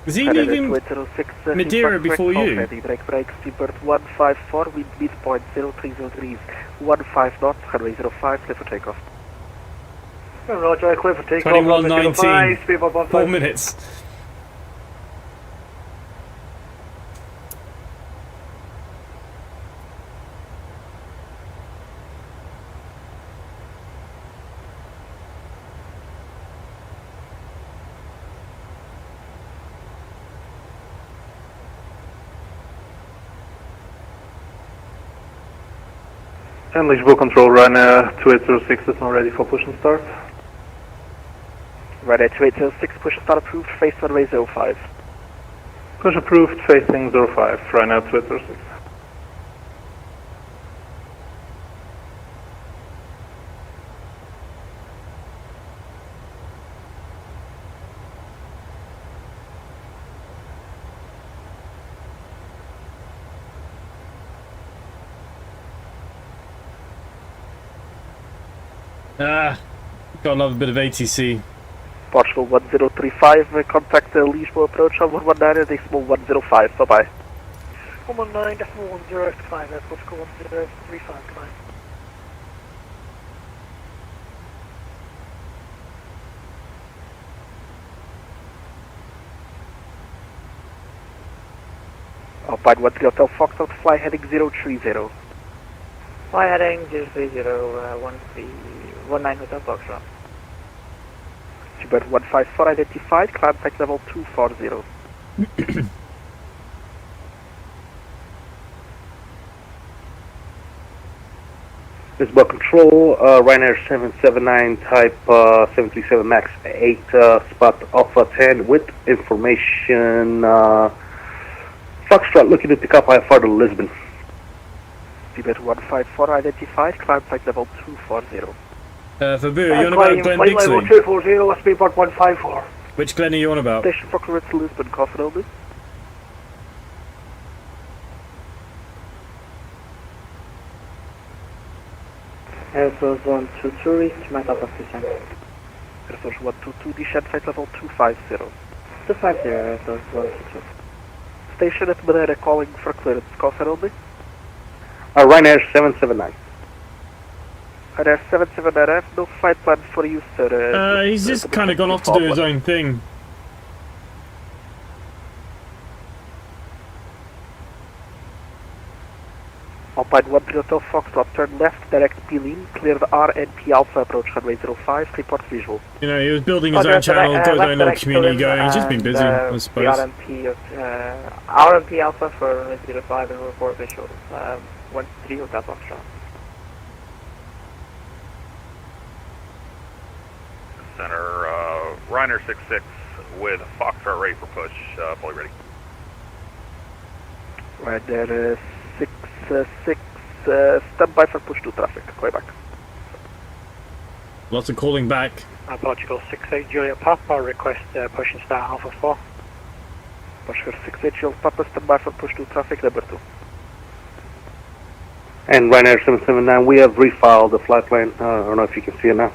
Is he leaving 206, Madeira before you? Break, Seabird 154, wind midpoint 030 degrees, 15 knots, runway 05, clear for takeoff. Roger, clear for takeoff. 21:19, 4 minutes. And Lisboa control right now, 2806 is now ready for push and start. Right at 2806, push and start approved, face runway 05. Push approved, facing 05, right now 2806. Got another bit of ATC. Portugal 1035, contact Lisboa approach on 119, decimal 105, bye bye. 119.10 climb, Portugal 1035 climb. Alpine 13 Hotel Foxtrot, fly heading 030. Fly heading 030, 19 Hotel Foxtrot. Seabird 154 identified, climb height level 240. Lisboa control, Ryanair 779 type 737 MAX 8 spot Alpha 10 with information Foxtrot looking to pick up IFR to Lisbon. Seabird 154 identified, climb height level 240. Fabu, are you on about Glenn Flight Dixley? level 240, speedport 154. Which Glenn are you on about? Station for clearance to Lisbon, coffin only. Air Force 122, reach my top of descent. Air Force 122, descent height level 250. 250, Air Force 122. Station at Madeira calling for clearance, coffin only. Ryanair 779. Ryanair 779, I have no flight plan for you, sir. He's just kind of gone off to do his own thing. Alpine 13 Hotel Foxtrot, turn left, direct P-Lean, clear the RNP Alpha approach, runway 05, report visual. You know, he was building his own channel, got his own little community going, he's just been busy, I suppose. The RNP Alpha for 05 and report visual. 13 Hotel Foxtrot. Center, Ryanair 66 with Foxtrot ready for push, fully ready. Ryanair 66, stand by for push to traffic. Call back. Lots of calling back. Portugal 68 Juliet Papa, request push and start Alpha 4. Portugal 68 Juliet Papa, stand by for push to traffic number 2. And Ryanair 779, we have refiled the flight plan. I don't know if you can see it now.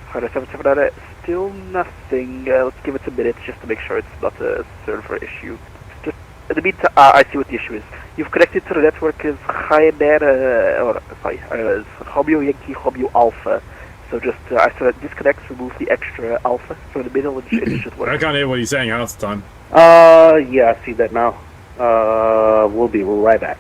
Ryanair 779, still nothing. Let's give it a minute just to make sure it's not a server issue. Just in the meantime, I see what the issue is. You've connected to the network as Romeo Yankee Romeo Alpha. So just I said disconnect, remove the extra alpha from the middle, and it should work. I can't hear what he's saying half the time. Yeah, I see that now. We'll be right back.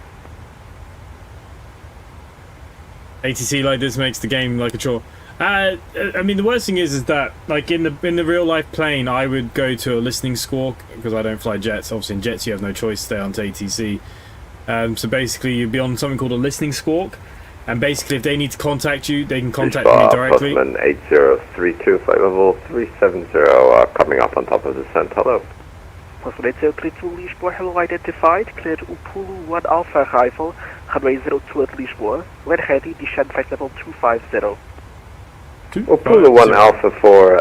ATC like this makes the game like a chore. I mean, the worst thing is that like in the real life plane, I would go to a listening squawk because I don't fly jets. Obviously, in jets you have no choice to stay onto ATC. So basically, you'd be on something called a listening squawk, and basically, if they need to contact you, they can contact me directly. 8032, flight level 370, coming up on top of the descent. Hello. Postman 8032, Lisboa, hello identified. Clear Upulu 1 Alpha arrival, runway 02 at Lisboa. When ready, descend flight level 250. Upulu 1 Alpha for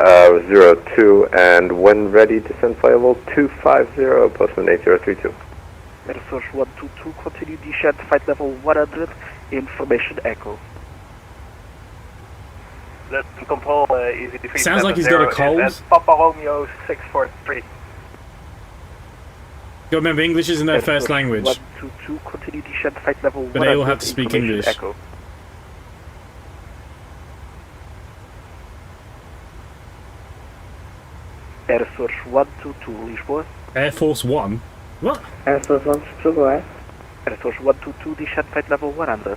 02, and when ready, descend flight level 250, Postman 8032. Air Source 122, continue descent flight level 100, information echo. Let's control easy defeat. Sounds like he's got a cold. Papa Romeo 643. You remember, English isn't their first language. 122, continue descent flight level 100, but they all have to speak English. Echo. Air Source 122, Lisboa. Air Force One? What? Air Source 1, Lisboa. Air Source 122, descent flight level 100.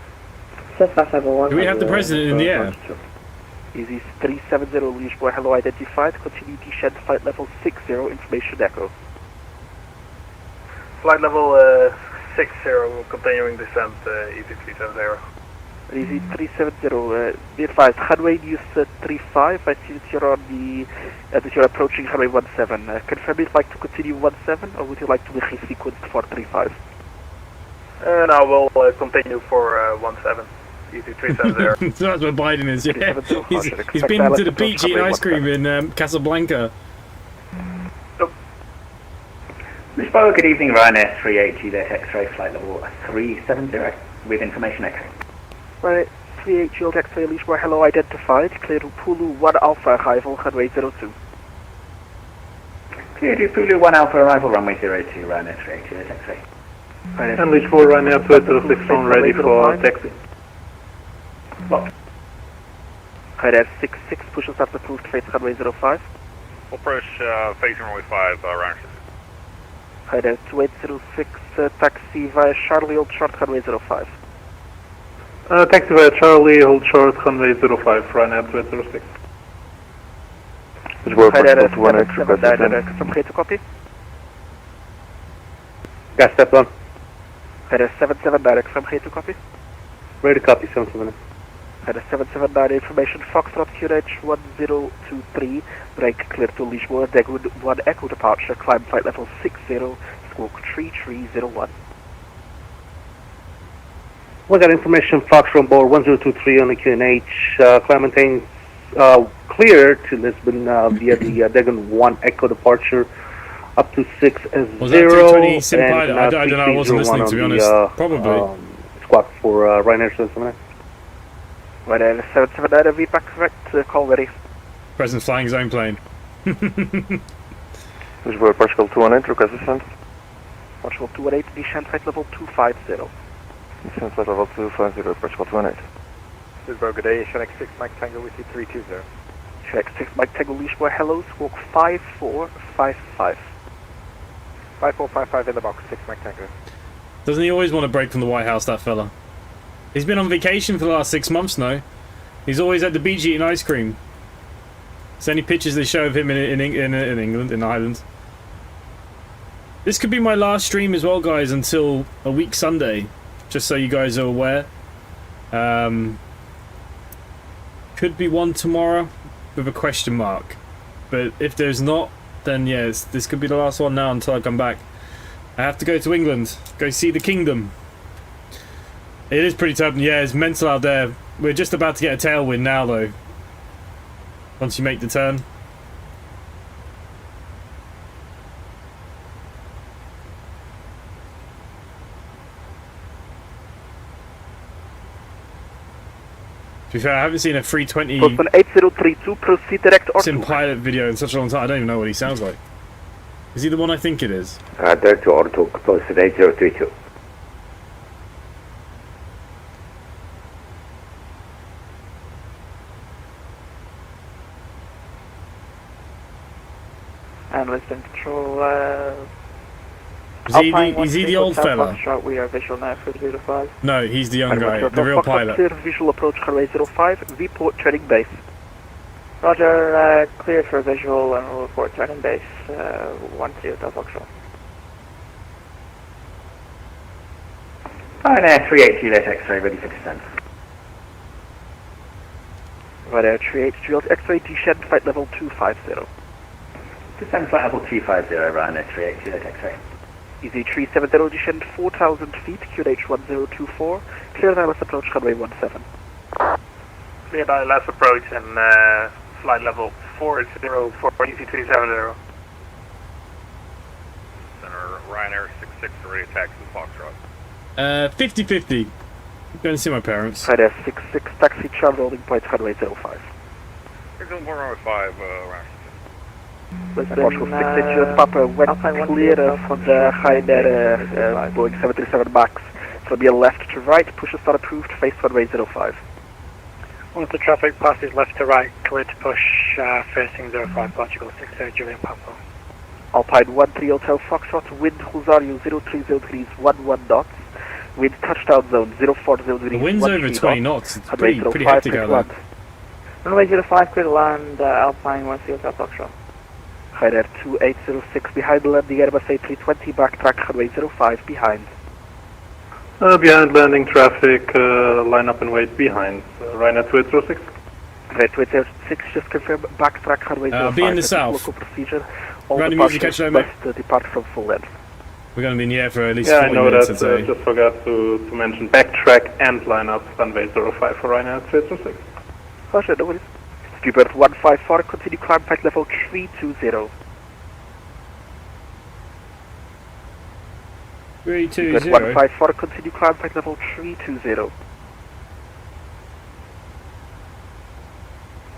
Do we have the president in the air? Easy 370, Lisboa, hello identified. Continue descent flight level 60, information echo. Flight level 60, continuing descent, easy 370. Easy 370, be advised, runway news 35, I see that you're on that you're approaching runway 17. Confirm you'd like to continue 17, or would you like to be resequenced for 35? No, we'll continue for 17, easy 370. So that's where Biden is, yeah. He's been to the beach eating ice cream in Casablanca. Lisboa, good evening, Ryanair 38 Juliet X-ray, flight level 370, with information echo. Right, 38 Juliet X-ray, Lisboa, hello identified. Clear Upulu 1 Alpha arrival, runway 02. Clear Upulu 1 Alpha arrival, runway 02, Ryanair 38 Juliet X-ray. And Lisboa, Ryanair 206 on ready for taxi. Blocked. Ryanair 66, push and start approved, face runway 05. We'll approach facing runway 5, Ryanair 6. Ryanair 2806, taxi via Charlie, hold short, runway 05. Taxi via Charlie, hold short, runway 05, Ryanair 2806. Ryanair 779, confirm ready to copy. Gas step on. Ryanair 779, confirm ready to copy. Ready to copy, 779. Ryanair 779, information, Foxtrot QNH 1023, break clear to Lisboa, Dagoon 1 Echo departure, climb flight level 60, squawk 3301. We got information, Foxtrot board 1023 on the QNH, climb maintains clear to Lisbon via the Dagoon 1 Echo departure, up to 60. Was that 320 Simpilot? I don't know, I wasn't listening to be honest. Probably. Squawk for Ryanair 779. Ryanair 779, VPAC correct, call ready. President's flying his own plane. Lisboa, Portugal 218, request descent. Portugal 218, descent flight level 250. Descent flight level 250, Portugal 218. Lisboa, good day, Shank 6 Mike Tango with you 320. Shank 6 Mike Tango, Lisboa, hello, squawk 5455. 5455 in the box, 6 Mike Tango. Doesn't he always want to break from the White House, that fella? He's been on vacation for the last 6 months now. He's always at the beach eating ice cream. It's any pictures they show of him in England, in Ireland. This could be my last stream as well, guys, until a week Sunday. Just so you guys are aware. Could be one tomorrow with a question mark. But if there's not, then yes, this could be the last one now until I come back. I have to go to England, go see the kingdom. It is pretty turbulent, yeah, it's mental out there. We're just about to get a tailwind now though. Once you make the turn. To be fair, I haven't seen a 320 Postman 8032, proceed direct or sim pilot video in such a long time. I don't even know what he sounds like. Is he the one I think it is? Direct to Ortuk, posted 8032. And Western Control, Is he the old fella? We are visual now for 05. No, he's the young guy, the real pilot. Clear visual approach runway 05, V-port training base. Roger, clear for visual and we'll report training base, 12 Foxtrot. Ryanair 38 Juliet X-ray, ready for descent. Ryanair 38 Juliet X-ray, descend flight level 250. Descend flight level 250, Ryanair 38 Juliet X-ray. Easy 370, descend 4,000 feet, QNH 1024, clear ILS approach runway 17. Clear ILS approach and flight level 40 for EC370. Center Ryanair 66 ready to taxi Foxtrot. 50-50. Going to see my parents. Ryanair 66, taxi Charlie holding point runway 05. Here's on board runway 5, Ryanair. Portugal 6 Papa went clear from the Ryanair Boeing 737 MAX. So be a left to right, push and start approved, face runway 05. Once the traffic passes left to right, clear to push facing 05 Portugal 6 Julian Papa. Alpine 13 Hotel Foxtrot, wind Husario 030 degrees 11 knots, wind touchdown zone 040 degrees. The wind's over 20 knots, it's pretty hectic out there. Runway 05 clear to land, Alpine 13 Hotel Foxtrot. Ryanair 2806 behind the landing Airbus A320, backtrack runway 05 behind. Behind landing traffic, line up and wait behind. Ryanair 2806. Ryanair 2806, just confirm backtrack runway 05. Be in the south. Local procedure. All Random music catch that, mate. Depart from full length. We're going to be in the air for at least 40 minutes, I'd say. Just forgot to mention backtrack and line up runway 05 for Ryanair 2806. Roger, no worries. Speedbird 154, continue climb flight level 320. 320. 154, continue climb flight level 320.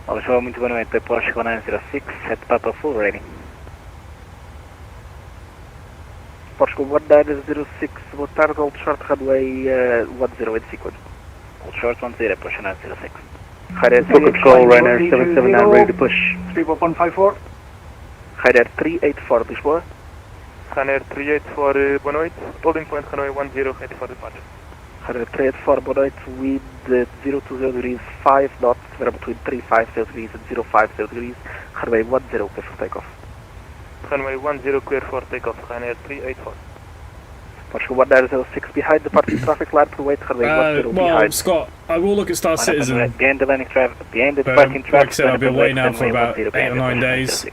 Also, muito boa noite, Portugal 906, set Papa full rating. Portugal 1906, boa tarde, hold short runway 10 in sequence. Hold short 10, push 906. Local control, Ryanair 779, ready to push. 31154. Ryanair 384, Lisboa. Ryanair 384, boa noite, holding point runway 10, ready for departure. Ryanair 384, boa noite, wind 020 degrees 5 knots, we're between 350 degrees and 050 degrees, runway 10 clear for takeoff. Runway 10 clear for takeoff, Ryanair 384. Portugal 1906 behind, departing traffic line per wait, runway 10 well, behind. Scott, I will look at Star Citizen. Behind the landing traffic, behind the But departing traffic. like I said, I've been away now for about 8 or 9 days.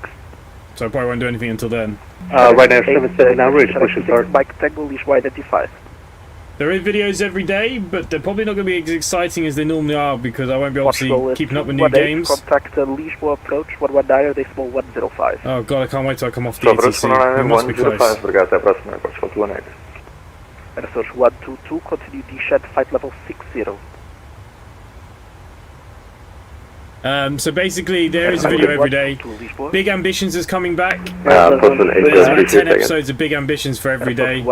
So I probably won't do anything until then. Ryanair 779, ready to push and start. Mike Tango, Lisboa identified. There are videos every day, but they're probably not going to be as exciting as they normally are because I won't be obviously keeping up with new games. Contact Lisboa approach 119, decimal 105. Oh god, I can't wait till I come off the ETC. We must be close. And search 122, continue descent, flight level 60. So basically, there is a video every day. Big Ambitions is coming back. There's about 10 episodes of Big Ambitions for every day.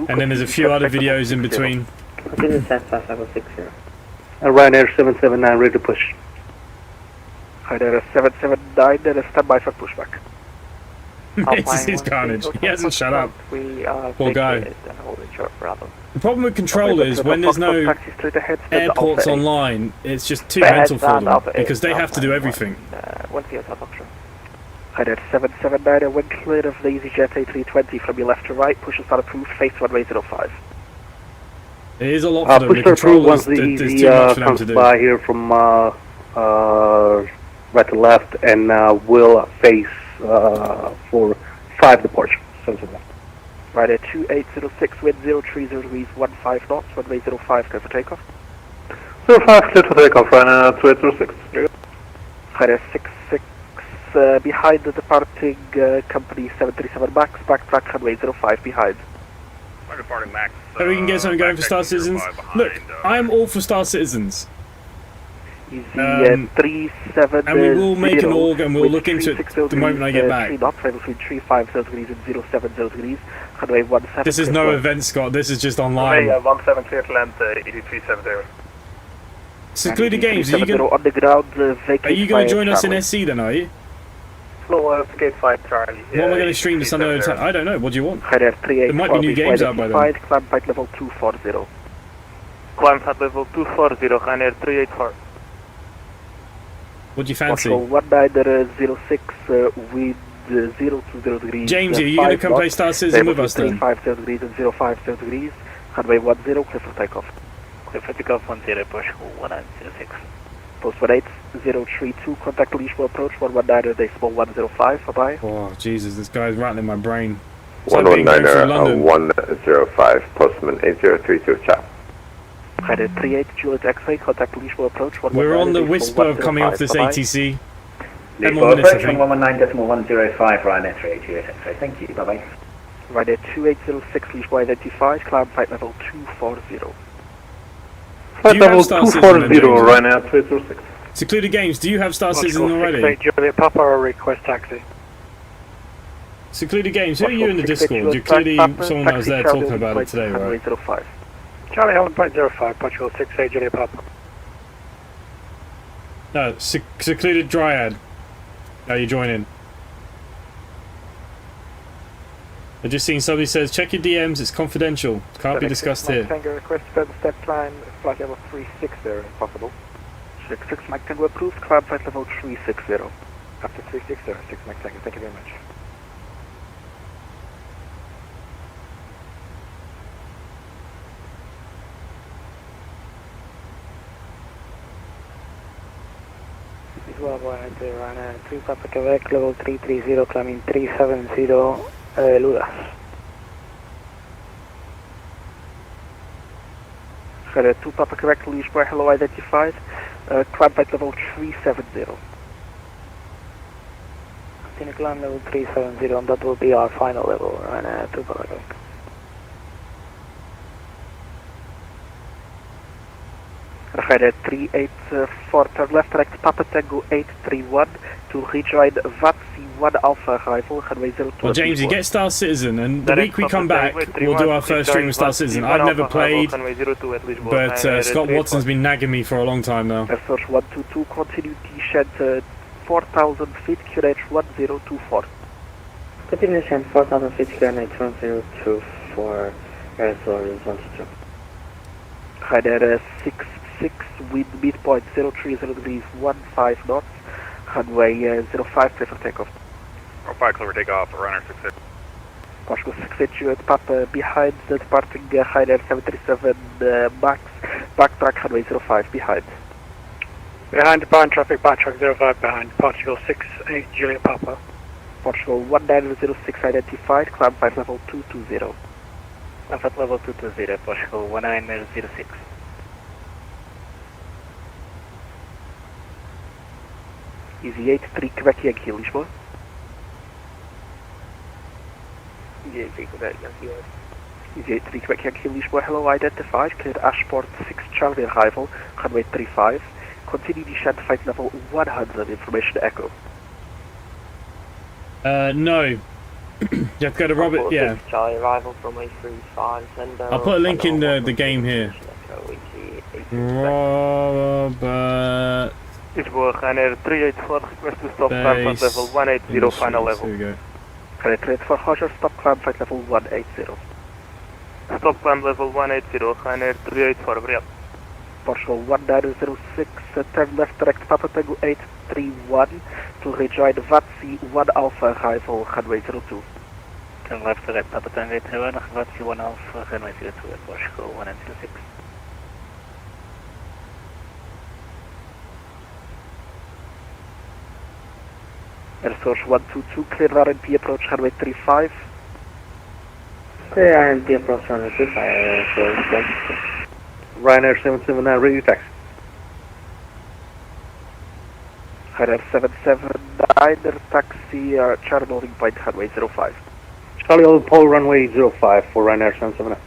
And then there's a few other videos in between. Ryanair 779, ready to push. Ryanair 779, and a standby for pushback. This is carnage. He hasn't shut up. Poor guy. The problem with control is when there's no airports online, it's just too mental for them because they have to do everything. Ryanair 779, when clear of the EasyJet A320 from your left to right, push and start approved, face runway 05. It is a lot for them. Push The control once is the there's too much for them comes to do. by here from right to left and will face for 5 departure. Rider 2806, wind 030 degrees, 15 knots, runway 05, clear for takeoff. 05, clear for takeoff, Ryanair 2806. Rider 66, behind the departing company 737 Max, backtrack runway 05 behind. We're departing Max. So we can get something going for Star Citizens. Look, I am all for Star Citizens. Easy 37, and we will make an org and we'll look into it the moment I get back. 3 knots, right between 350 degrees and 070 degrees. Runway 17. This is no event, Scott. This is just online. Runway 17 clear to land, ED370. Secluded Games, are you going on the ground, to join us in SC then, are you? Floor gate 5 Charlie. What am I going to stream this under? I don't know. What do you want? There might be new games out by then. Climb height level 240. Climb height level 240, Ryanair 384. What do you fancy? 1906 with 020 degrees. James, are you going to come play Star Citizen with us then? 350 degrees and 050 degrees. Runway 10, clear for takeoff. Clear for takeoff 10, push 1906. Post 18032, contact Leashmore approach 119 decimal 105, bye-bye. Oh, Jesus, this guy's rattling my brain. 119 105, postman 8032, ciao. Rider 38, Juliet X-ray, contact Leashmore approach 119. We're on the whisper of coming off this ATC. 10 more Leashmore minutes, I approach think. 119.105, Ryanair 38 Juliet X-ray, thank you, bye-bye. Rider 2806, Leashmore identified, climb flight level 240. Flight level 240, Ryanair 2806. Secluded Games, do you have Star Citizen already? Juliet Papa or request taxi? Secluded Games, who are you in the Discord? You're clearly someone that was there talking about it today, right? Charlie Helen point 05, Portugal 68 Juliet Papa. No, Secluded Dryad. Now you join in. I just seen somebody says, check your DMs, it's confidential. Can't be discussed here. Tango request further step climb, flight level 360 if possible. 66 Mike Tango approved, climb flight level 360. After 360, 6 Mike Tango, thank you very much. Well, Ryanair 3 Papa Quebec, level 330, climbing 370, Ludas. Rider 2 Papa Quebec, Leashmore, hello identified, climb height level 370. Continue climb level 370, and that will be our final level, Ryanair 2 Papa Quebec. Rider 384, turn left direct Papa Tango 831 to rejoin Vatsim 1 Alpha arrival, runway 02. Well, James, you get Star Citizen, and the week we come back, we'll do our first stream of Star Citizen. I've never played, but Scott Watson's been nagging me for a long time now. Air Search 122, continue descent 4,000 feet, QNH 1024. Continue descent 4,000 feet, QNH 1024, Air Search 122. Rider 66 with midpoint 030 degrees 15 knots, runway 05 clear for takeoff. 05 clear for takeoff, runner 68. Portugal 68 at Papa behind the departing Ryanair 737 Max, backtrack runway 05 behind. Behind departing traffic, backtrack 05 behind, Portugal 68 Juliet Papa. Portugal 1906 identified, climb flight level 220. Flight level 220, Portugal 1906. Easy 83 Quebec Yankee, Leashmore. Easy 83 Quebec Yankee. Easy 83 Quebec Yankee, Leashmore, hello identified, cleared Ashport 6 Charlie arrival, runway 35. Continue descent flight level 100, information echo. No. You have to go to Robert, yeah. Charlie arrival from A35, send I'll put a link in the game here. Robert. Ryanair 384, request to stop climb flight level 180, final level. There we go. Ryanair 384, Roger, stop climb flight level 180. Stop climb level 180, Ryanair 384, hurry up. Portugal 1906, turn left direct Papa Tango 831 to rejoin Vatsim 1 Alpha arrival, runway 02. Turn left direct Papa Tango 831, Vatsim 1 Alpha, runway 02 at Portugal 1906. Air Source 122, clear RMP approach runway 35. IMD approach 125, Ryanair 779, radio taxi. Ryanair 779, taxi, Charlie holding point, runway 05. Charlie Old Pole, runway 05 for Ryanair 779.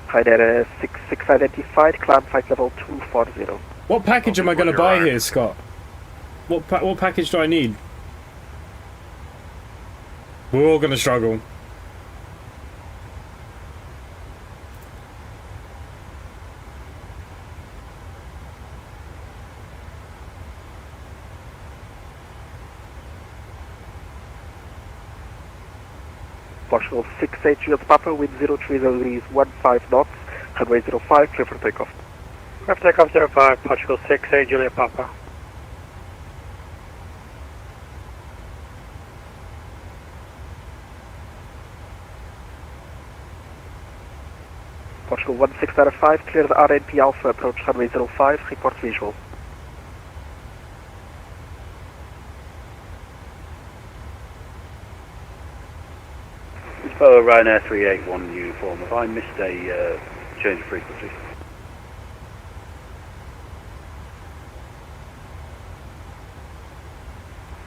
Ryanair 66 identified, climb flight level 240. What package am I going to buy here, Scott? What package do I need? We're all going to struggle. Portugal 68 Juliet Papa with 03 degrees 15 knots, runway 05, clear for takeoff. Clear for takeoff 05, Portugal 68 Juliet Papa. Portugal 1695, clear the RNP Alpha approach runway 05, report visual. Power Ryanair 381 uniform. Have I missed a change of frequency?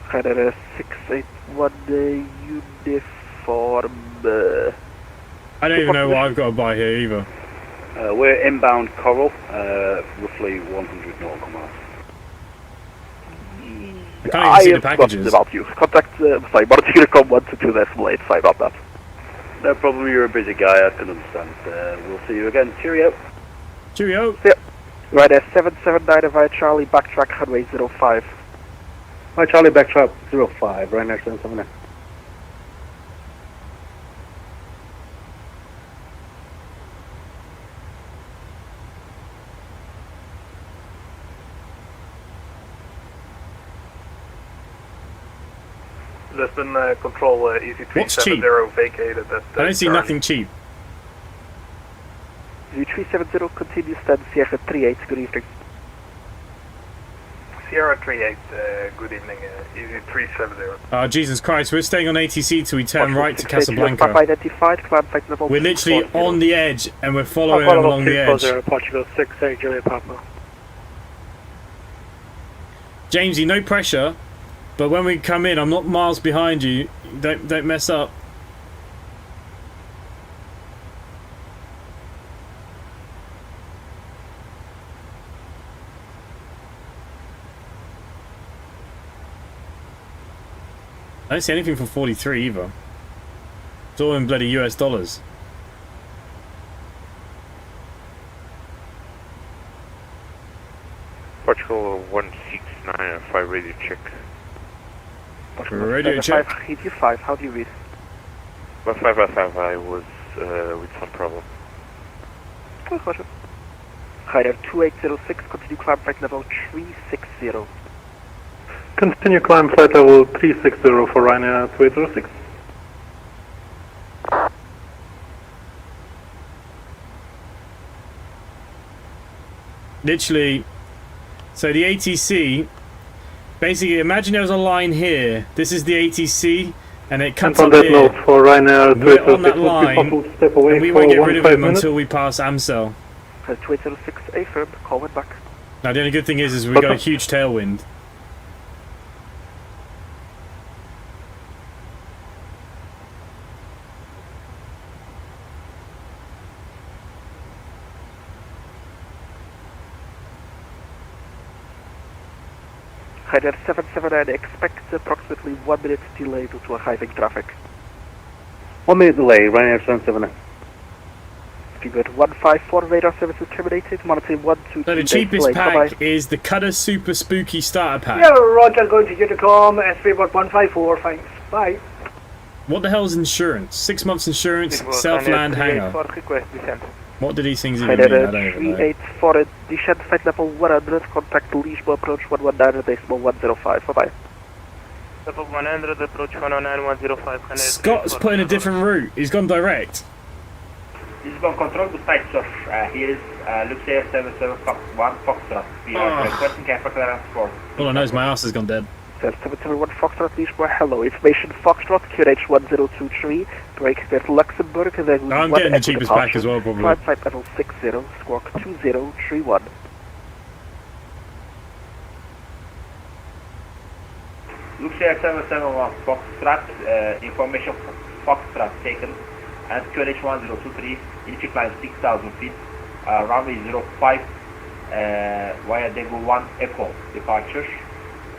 Ryanair 681 uniform. I don't even know what I've got to buy here either. We're inbound Coral, roughly 100 nautical miles. I can't even see the packages. About you. Contact, sorry, Montenegro 122.8, sorry about that. No problem, you're a busy guy, I can understand. We'll see you again. Cheerio. Cheerio. See ya. Ryanair 779 via Charlie, backtrack runway 05. Hi Charlie, backtrack 05, Ryanair 779. Lisbon control EC370 vacated at I don't see Charlie. nothing cheap. EC370 continues stand Sierra 38, good evening. Sierra 38, good evening, EC370. Jesus Christ, we're staying on ATC till we turn right to Casablanca. Identified, climb flight level We're literally 240. on the edge and we're following them along the edge. Portugal 68 Juliet Papa. Jamesy, no pressure, but when we come in, I'm not miles behind you. Don't mess up. I don't see anything for 43 either. It's all in bloody US dollars. Portugal 16905 radio check. Radio check. 85, how do you read? 1555, I was with some problem. Oh, Roger. Ryanair 2806, continue climb flight level 360. Continue climb flight level 360 for Ryanair 2806. Literally, so the ATC, basically imagine there was a line here. This is the ATC, and it cuts on up that here. note for Ryanair 2806, We're on that line, and we won't get rid of him until we pass Amsel. 2806, affirm, call it back. Now the only good thing is we got a huge tailwind. Ryanair 779, expect approximately 1 minute delay due to arriving traffic. 1 minute delay, Ryanair 779. Good. 154 radar services terminated. Monitoring 122. So the cheapest pack is the Cutter Super Spooky Starter Pack. Yeah, Roger, going to Unicom, S3154, thanks. Bye. What the hell is insurance? 6 months insurance, self-land hangar. What do these things even mean? I don't even know. 384, descent flight level 100, contact Lisbon approach 119.105, bye-bye. Level 100, approach 109.105. Scott's put in a different route. He's gone direct. Lisbon control to site surf. Here is Luxair 77 Fox 1 Foxtrot. We are requesting care for clearance for. All I know is my ass has gone dead. 771 Foxtrot, Lisboa, hello. Information Foxtrot, QNH 1023, break at Luxembourg, and then I'm getting the cheapest pack as well, probably. Climb flight level 60, squawk 2031. Luxair 771 Foxtrot, information Foxtrot taken, and QNH 1023, initial climb 6,000 feet, runway 05, via Daegu 1 Echo departure,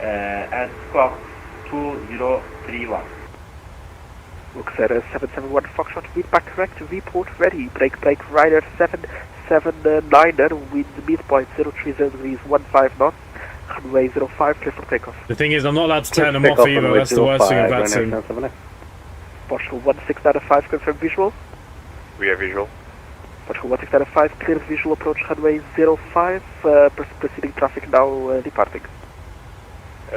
and squawk 2031. Luxair 771 Foxtrot, wind back correct, report ready, break rider 779er, wind midpoint 030 degrees 15 knots, runway 05, clear for takeoff. The thing is, I'm not allowed to turn them off either. That's the worst thing of Vatsim. Portugal 1695, confirm visual. We have visual. Portugal 1695, clear visual approach runway 05, proceeding traffic now departing.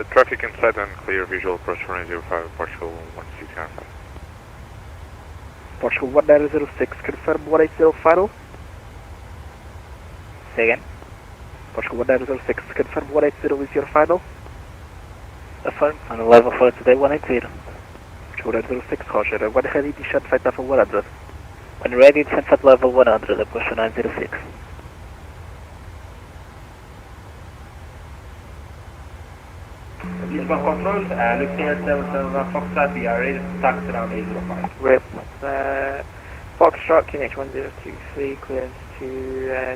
Traffic inside and clear visual approach runway 05, Portugal 1695. Portugal 1906, confirm 180 final. Say again. Portugal 1906, confirm 180 is your final. Affirm, on level 4 today 180. Portugal 1906, Roger. When ready, descend flight level 100. When ready, descend flight level 100, approach 906. Lisbon control, Luxair 771 Foxtrot, we are ready to taxi around 805. Rip. Foxtrot, QNH 1023, clearance to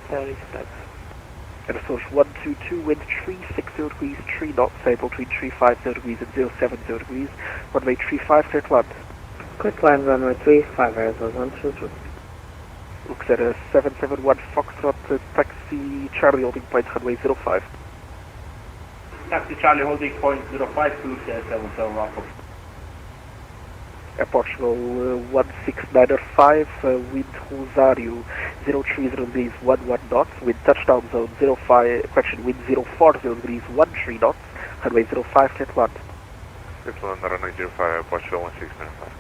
Tenerife Flex. And source 122, wind 360 degrees, 3 knots, stable between 350 degrees and 070 degrees, runway 35, clear to land. Quick climb runway 35, Arizona 122. Luxair 771 Foxtrot, taxi Charlie holding point runway 05. Taxi Charlie holding point 05 to Luxair 771 Foxtrot. Portugal 16905, wind Rosario 030 degrees 11 knots, wind touchdown zone 05, correction, wind 040 degrees 13 knots, runway 05, clear to land. Clear to land, runway 05, Portugal 1695.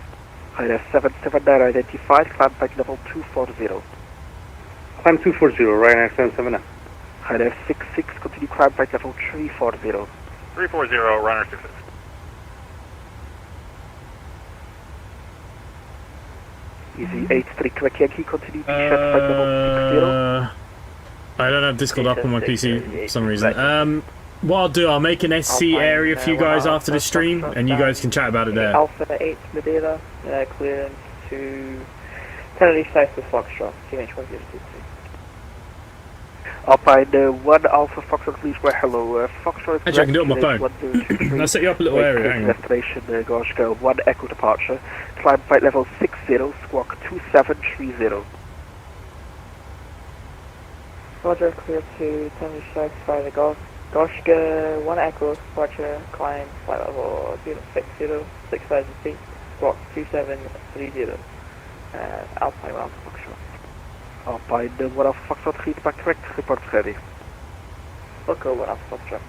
Higher 779 identified, climb back level 240. Climb 240, Ryanair 779. Higher 66, continue climb back level 340. 340, runner 66. Easy 83, Quebec Yankee, continue descent flight level 60. I don't have Discord up on my PC for some reason. What I'll do, I'll make an SC area for you guys after the stream, and you guys can chat about it there. Alpha 8 Madeira, clearance to Tenerife South with Foxtrot, QNH 1023. Alpine 1 Alpha Foxtrot, please, where hello. Foxtrot. Actually, I can do it on my phone. I'll set you up a little area, hang on. Destination, Gorshka 1 Echo departure. Climb flight level 60, squawk 2730. Roger, clear to Tenerife South by the Gorshka 1 Echo departure, climb flight level 060, 6,000 feet, squawk 2730. Alpine 1 Alpha Foxtrot. Alpine 1 Alpha Foxtrot, read back correct, report ready. Local 1 Alpha Foxtrot.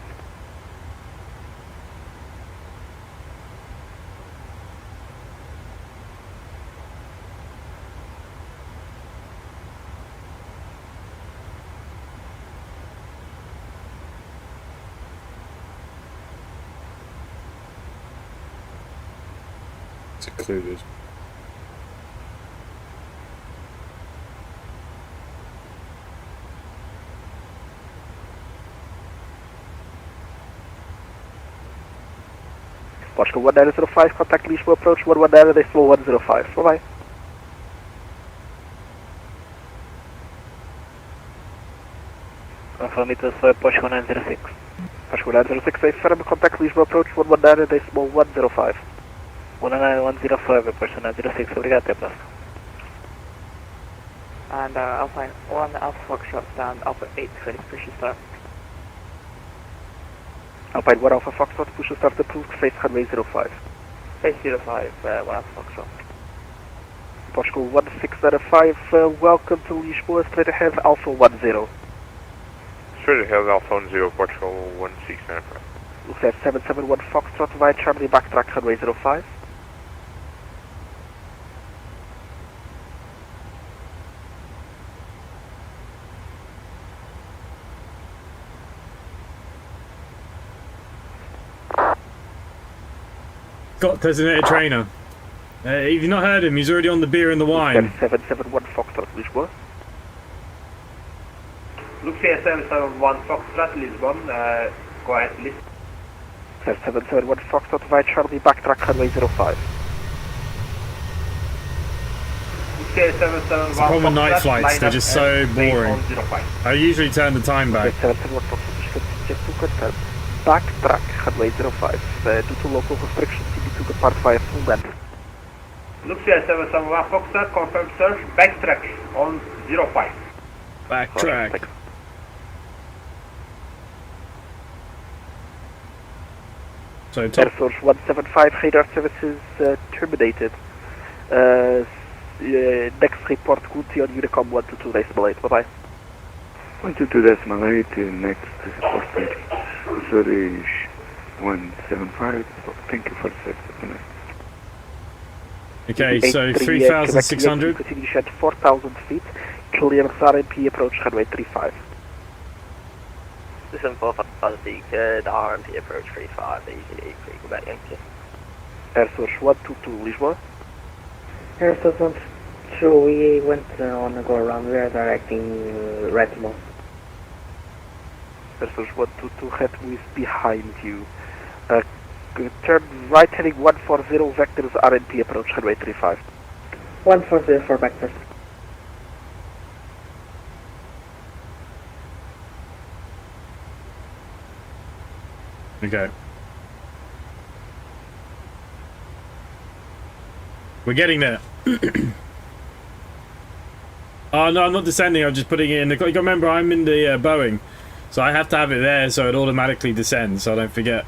It's included. Portugal 1905, contact Lisboa approach 119, they slow 105. Bye-bye. Confirm it was for Portugal 906. Portugal 906, they firm contact Lisboa approach 119, they slow 105. 19105, Portugal 906, obrigado, até a próxima. And Alpine 1 Alpha Foxtrot stand, Alpha 8 ready to push and start. Alpine 1 Alpha Foxtrot, push and start approved, face runway 05. Face 05, 1 Alpha Foxtrot. Portugal 1695, welcome to Lisboa, straight ahead, Alpha 10. Straight ahead, Alpha 10, Portugal 1695. Looks at 771 Foxtrot via Charlie, backtrack runway 05. got designated trainer. If you've not heard him, he's already on the beer and the wine. 771 Foxtrot, Lisbon. Luxia 771 Foxtrot, Lisbon. Go ahead, please. 771 Foxtrot via Charlie, backtrack runway 05. Luxia 771 It's a problem with night flights, they're just so boring. 05. I usually turn the time back. 771 Foxtrot, just to confirm. Backtrack runway 05. Due to local restrictions, you need to depart via full length. Luxia 771 Foxtrot, confirmed sir. Backtrack on 05. Backtrack. So Air Source 175 radar services terminated. Next report Guti on Unicom 122.8. Bye bye. 122.8, next report 30. Zurich 175. Thank you for the service. Okay, so 3,600. Continue to shed 4,000 feet. Clear RMP approach runway 35. Listen for Fuzzy, good RMP approach 35, easy, Quebec Yankee. Air Source 122, Lisboa. Air Source 122, we went on a go around, we are directing Redmond. Air Source 122, Redmond is behind you. Turn right heading 140, vectors RMP approach runway 35. 140 for vectors. Okay. We're getting there. Oh no, I'm not descending, I'm just putting it in the... Remember, I'm in the Boeing. So I have to have it there so it automatically descends, so I don't forget.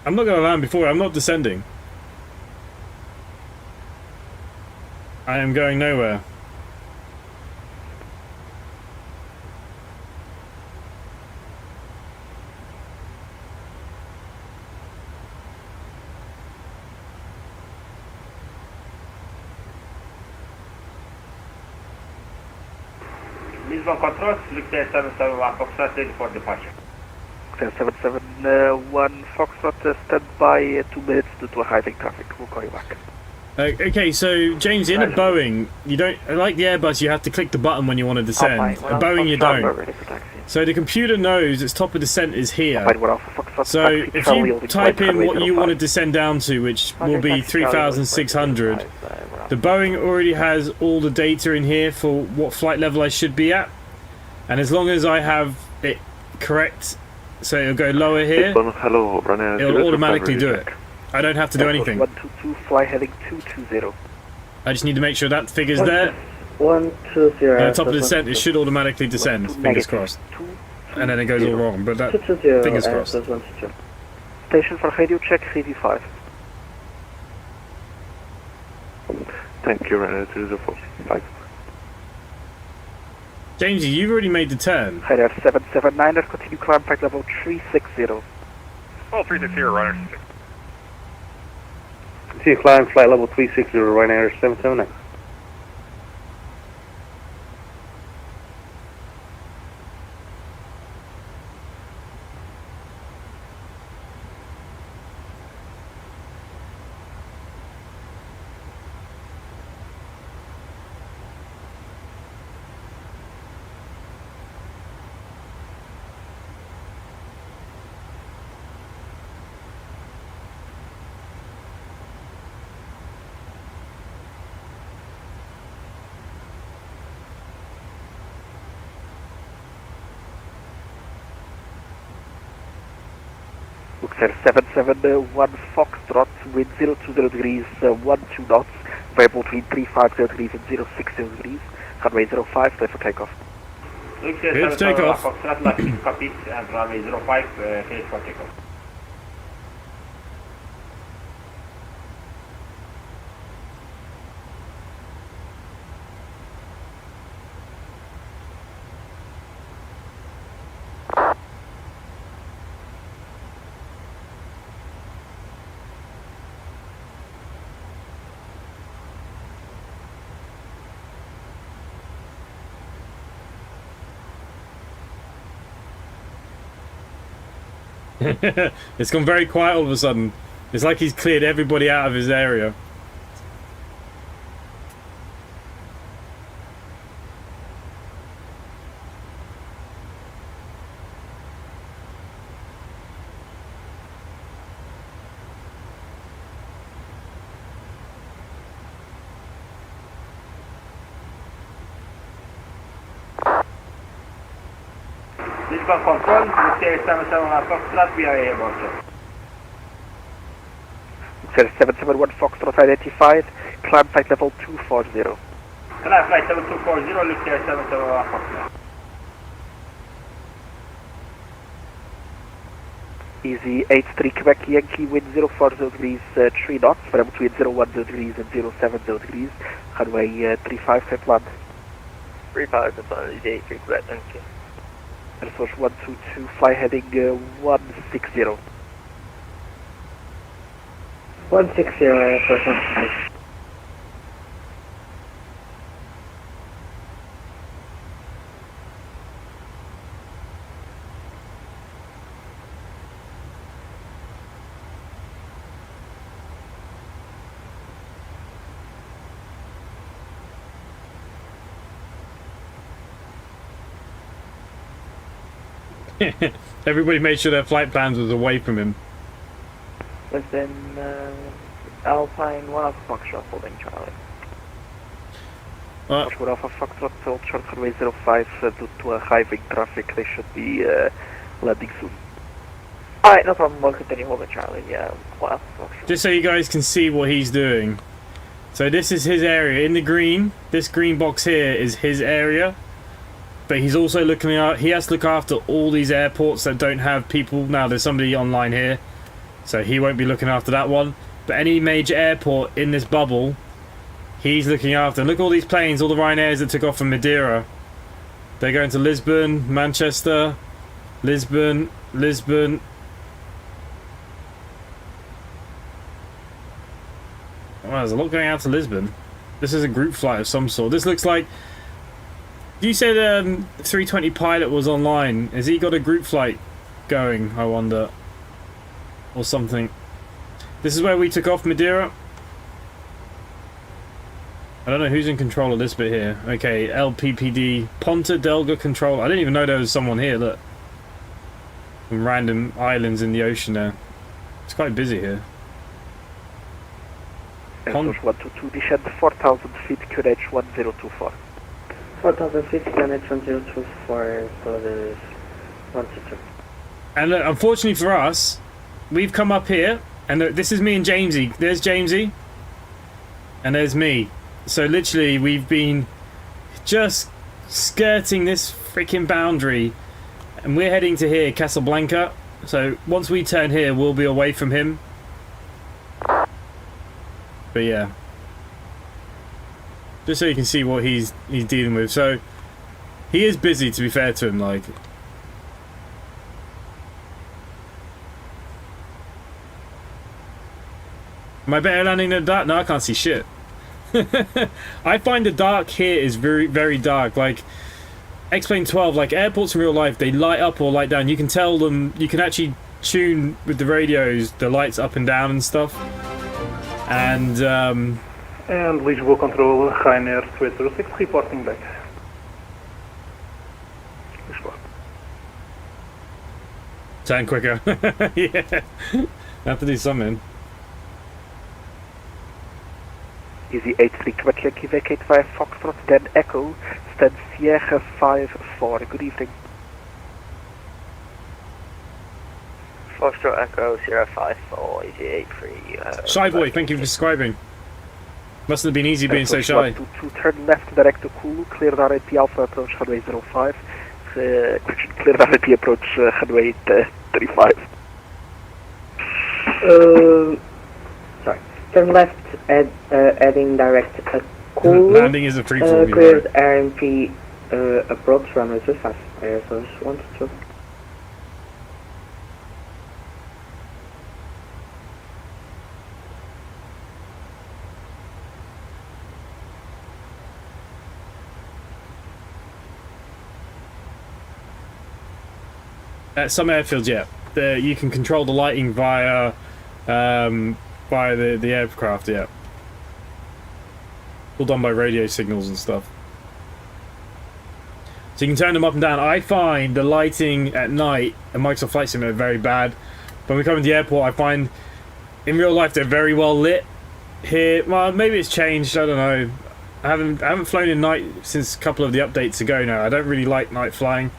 I'm not going to land before, I'm not descending. I am going nowhere. Lisbon control, Luxia 771 Foxtrot, ready for departure. 771 Foxtrot, stand by 2 minutes due to arriving traffic. We'll call you back. Okay, so James, in a Boeing, you don't, like the Airbus, you have to click the button when you want to descend. A Boeing, you don't. So the computer knows its top of descent is here. So if you type in what you want to descend down to, which will be 3,600, the Boeing already has all the data in here for what flight level I should be at. And as long as I have it correct, so it'll go lower here, it'll automatically do it. I don't have to do anything. 122, fly heading 220. I just need to make sure that figure's there. 120. And at top of the descent, it should automatically descend. Fingers crossed. And then it goes all wrong, but that, fingers crossed. Station for radio check 3D5. Thank you, Ryanair 204. Jamesy, you've already made the turn. Radar 779er, continue climb flight level 360. Well, 360, Ryanair 6. Continue climb flight level 360, Ryanair 779. Luxair 771 Foxtrot, wind 020 degrees, 12 knots, variable between 350 degrees and 060 degrees, runway 05, clear for takeoff. Luxair 771 Foxtrot, like copies, and runway 05, clear for takeoff. It's gone very quiet all of a sudden. It's like he's cleared everybody out of his area. Lisbon Control, Lucia 771 Foxtrot, we are airborne, sir. Lucia 771 Foxtrot identified, climb flight level 240. Climb flight 7240, Lucia 771 Foxtrot. Easy 83 Quebec Yankee, wind 040 degrees, 3 knots, variable between 010 degrees and 070 degrees, runway 35 clear plan. 35 clear plan, Easy 83 Quebec Yankee. Air Force 122, fly heading 160. 160, Air Force 122. Everybody made sure their flight plans was away from him. Within Alpine 1 Alpha Foxtrot holding Charlie. One Alpha Foxtrot, hold short runway 05 due to high wing traffic. They should be landing soon. Alright, no problem. We'll continue holding Charlie. Yeah, 1 Alpha Foxtrot. Just so you guys can see what he's doing. So this is his area in the green. This green box here is his area. But he's also looking out, he has to look after all these airports that don't have people. Now there's somebody online here, so he won't be looking after that one. But any major airport in this bubble, he's looking after. And look at all these planes, all the Ryanairs that took off from Madeira. They're going to Lisbon, Manchester, Lisbon, Lisbon. Well, there's a lot going out to Lisbon. This is a group flight of some sort. This looks like... You said 320 pilot was online. Has he got a group flight going, I wonder? Or something. This is where we took off Madeira. I don't know who's in control of this bit here. Okay, LPPD, Ponta Delga control. I didn't even know there was someone here, look. Some random islands in the ocean there. It's quite busy here. Air Force 122, descend 4,000 feet, QNH 1024. 4,000 feet, QNH 1024 for the 122. And look, unfortunately for us, we've come up here, and look, this is me and Jamesy. There's Jamesy, and there's me. So literally, we've been just skirting this freaking boundary, and we're heading to here, Casablanca. So once we turn here, we'll be away from him. But yeah, just so you can see what he's dealing with. So he is busy, to be fair to him. Like, am I better landing in the dark? No, I can't see shit. I find the dark here is very, very dark. Like X-Plane 12, like airports in real life, they light up or light down. You can tell them, you can actually tune with the radios the lights up and down and stuff. And Lisboa Control, Ryanair 206 reporting back. Turn quicker. Yeah, have to do something. Easy 83 Quebec Yankee, vacate via Foxtrot, then Echo, stand Sierra 5-4. Good evening. Foxtrot Echo 054, Easy 83. Shy boy, thank you for subscribing. Must have been easy being so shy. To turn left direct to Kulu, clear the RIP Alpha approach runway 05. Clear the RIP approach runway 35. Sorry. Turn left, adding direct at Kulu. Landing is a free fall. Cleared RMP approach runway 35. Air Force 122. At some airfields, yeah. you can control the lighting via the aircraft. Yeah, all done by radio signals and stuff. So you can turn them up and down. I find the lighting at night in Microsoft Flight Simulator very bad. When we come into the airport, I find in real life they're very well lit. Here, well, maybe it's changed. I don't know. I haven't flown in night since a couple of the updates ago now. I don't really like night flying.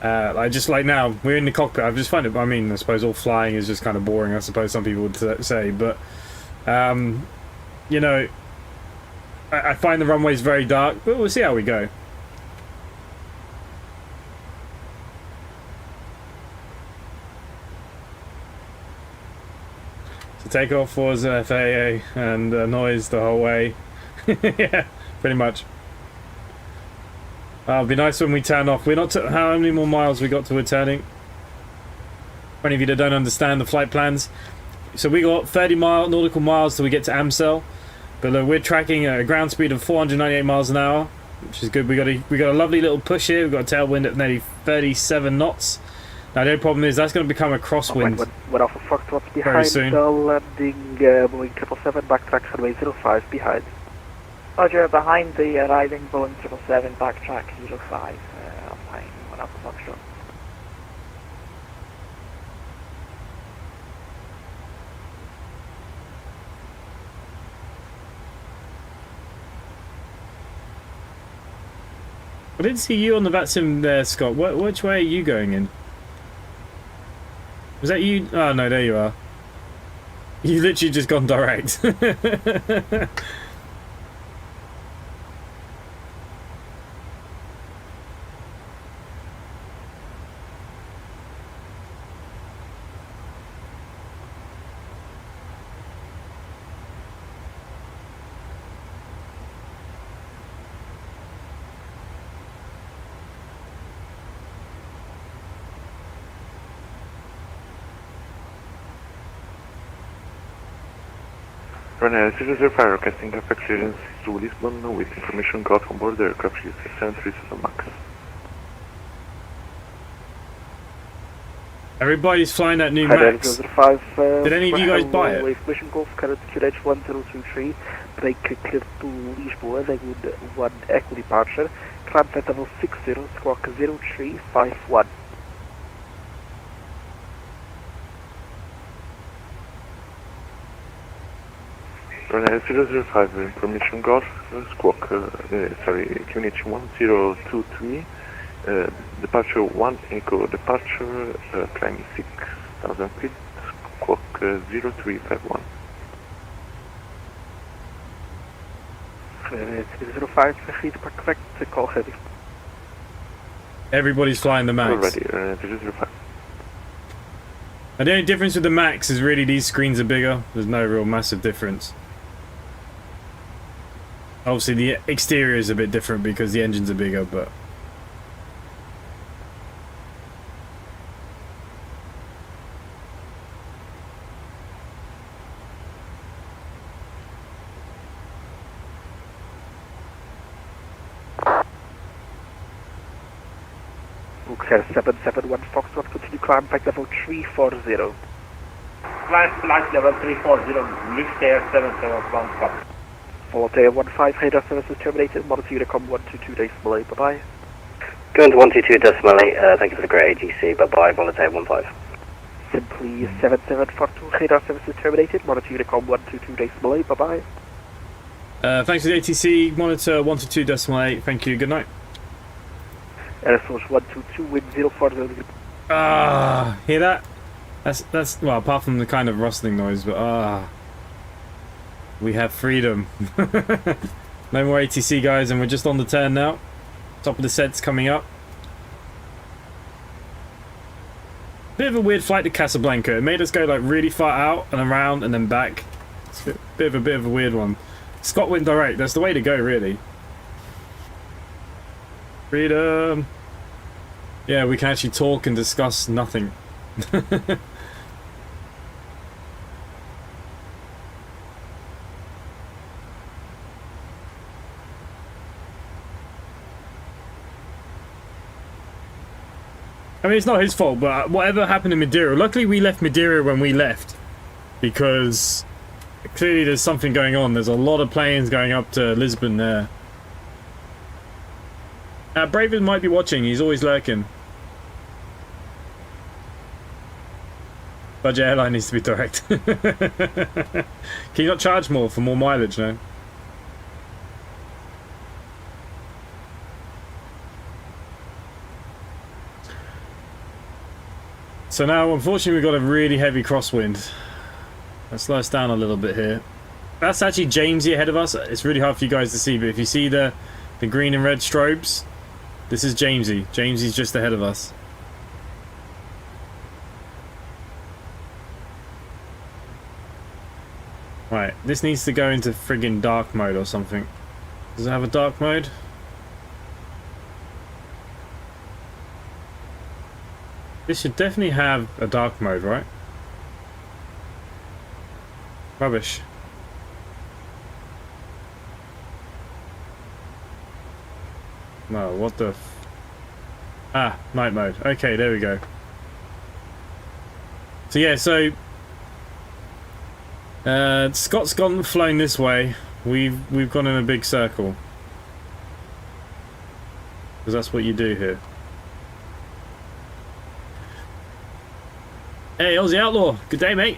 I just like now we're in the cockpit. I just find it. I mean, I suppose all flying is just kind of boring. I suppose some people would say, but you know, I find the runways very dark. But we'll see how we go. So takeoff was FAA and noise the whole way. Yeah, pretty much. It'd be nice when we turn off. We're not. How many more miles we got to returning? For any of you that don't understand the flight plans, so we got 30 nautical miles till we get to Amsel, but look, we're tracking a ground speed of 498 miles an hour, which is good. We got a lovely little push here. We've got a tailwind at nearly 37 knots. Now the only problem is that's going to become a crosswind When Alpha Foxtrot very behind, soon. landing Boeing 777, backtrack runway 05 behind. Roger, behind the Ryzen Boeing 777, backtrack 05, Alpine, 1 Alpha Foxtrot. I didn't see you on the Vatsim there, Scott. Which way are you going in? Was that you? Oh no, there you are. You literally just gone direct. Runway 005 requesting traffic clearance to Lisbon with information got from board the aircraft is 737 Max. Everybody's flying that new Max. 005, Did any of you guys buy it? Information Golf, current QH 1023, break clear to Lisboa, they would 1 Echo departure, climb flight level 60, squawk 0351. Runway 005 information got squawk, QNH 1023, departure 1 Echo departure, climb 6,000 feet, squawk 0351. 005, agreed to correct, call heavy. Everybody's flying the Max. Already, 005. And the only difference with the Max is really these screens are bigger. There's no real massive difference. Obviously the exterior is a bit different because the engines are bigger, but Okay, 771 Foxtrot, continue climb flight level 340. Climb flight level 340, lift air 771 Fox. Follow tail 15, radar services terminated, monitor Unicom 122.8, bye-bye. Going to 122.8, thank you for the great AGC, bye-bye, monitor 15. Simply 7742, radar services terminated, monitor Unicom 122.8, bye-bye. thanks for the ATC, monitor 122.8, thank you, good night. Air Source 122, wind 040. Ah, hear that? That's well, apart from the kind of rustling noise, but we have freedom. No more ATC, guys, and we're just on the turn now. Top of the set's coming up. Bit of a weird flight to Casablanca. It made us go like really far out and around and then back. It's a bit of a weird one. Scott went direct. That's the way to go, really. Freedom. Yeah, we can actually talk and discuss nothing. I mean, it's not his fault, but whatever happened in Madeira, luckily we left Madeira when we left, because clearly there's something going on. There's a lot of planes going up to Lisbon there. Braven might be watching, he's always lurking. Budget airline needs to be direct. Can you not charge more for more mileage, no? So now, unfortunately, we've got a really heavy crosswind. Let's slow us down a little bit here. That's actually Jamesy ahead of us. It's really hard for you guys to see, but if you see the green and red strobes, this is Jamesy. Jamesy's just ahead of us. Right, this needs to go into friggin' dark mode or something. Does it have a dark mode? This should definitely have a dark mode, right? Rubbish. No, what the f... night mode. Okay, there we go. So yeah, so... Scott's flown this way. We've gone in a big circle. Because that's what you do here. Hey, Aussie Outlaw. Good day, mate.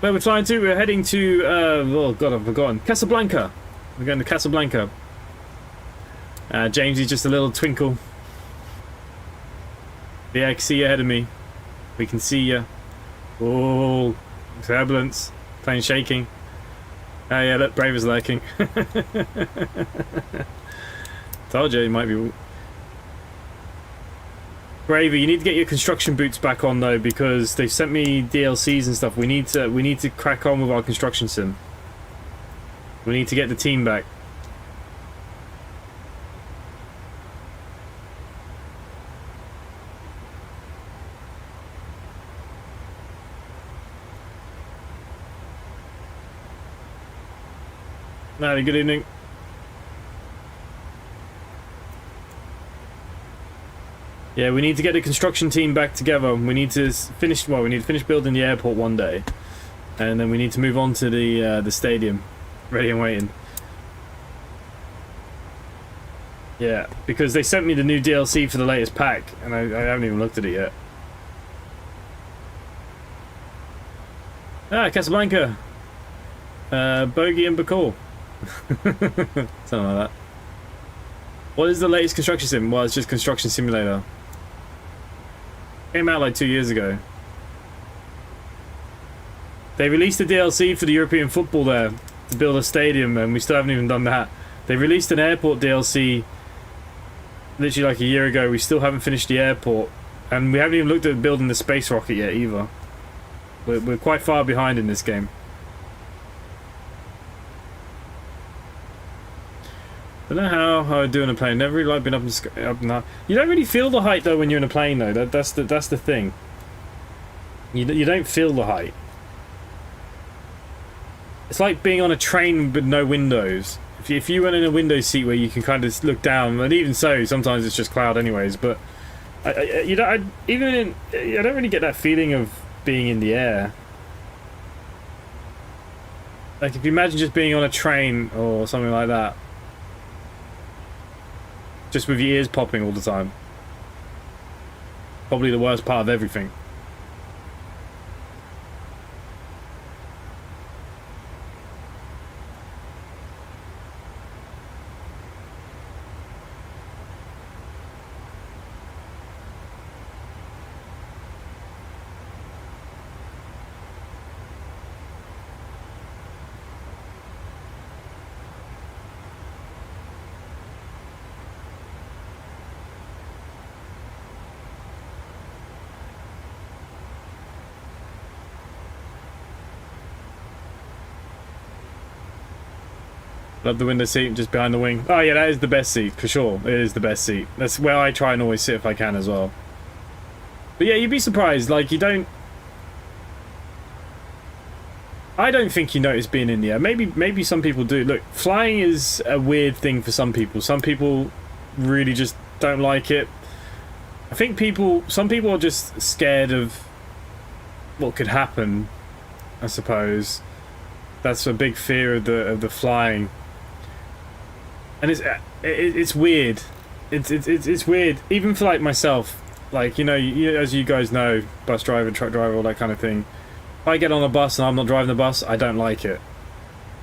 Where we're flying to? We're heading to, oh god, I've forgotten. Casablanca. We're going to Casablanca. Jamesy's just a little twinkle. Yeah, I can see you ahead of me. We can see you. Oh, turbulence. Plane shaking. Oh yeah, look, Brave is lurking. Told you, he might be... Gravy, you need to get your construction boots back on though, because they've sent me DLCs and stuff. We need to crack on with our construction sim. We need to get the team back. Howdy, good evening. Yeah, we need to get the construction team back together. We need to finish. Well, we need to finish building the airport one day, and then we need to move on to the stadium, ready and waiting. Yeah, because they sent me the new DLC for the latest pack, and I haven't even looked at it yet. Casablanca, Bogey and Bacall. Something like that. What is the latest construction sim? Well, it's just Construction Simulator. Came out like 2 years ago. They released a DLC for the European football there to build a stadium, and we still haven't even done that. They released an airport DLC literally like a year ago. We still haven't finished the airport, and we haven't even looked at building the space rocket yet either. We're quite far behind in this game. I don't know how I do in a plane. Never really like been up in the... You don't really feel the height though when you're in a plane though. That's the thing. You don't feel the height. It's like being on a train with no windows. If you went in a window seat where you can kind of look down, and even so, sometimes it's just cloud anyways. But I don't really get that feeling of being in the air. Like if you imagine just being on a train or something like that. Just with your ears popping all the time. Probably the worst part of everything. Love the window seat just behind the wing. Oh yeah, that is the best seat for sure. It is the best seat. That's where I try and always sit if I can as well. But yeah, you'd be surprised. Like I don't think you notice being in the air. Maybe some people do. Look, flying is a weird thing for some people. Some people really just don't like it. I think some people are just scared of what could happen, I suppose. That's a big fear of the flying. And it's weird. It's weird, even for like myself. Like, you know, as you guys know, bus driver, truck driver, all that kind of thing. If I get on a bus and I'm not driving the bus, I don't like it.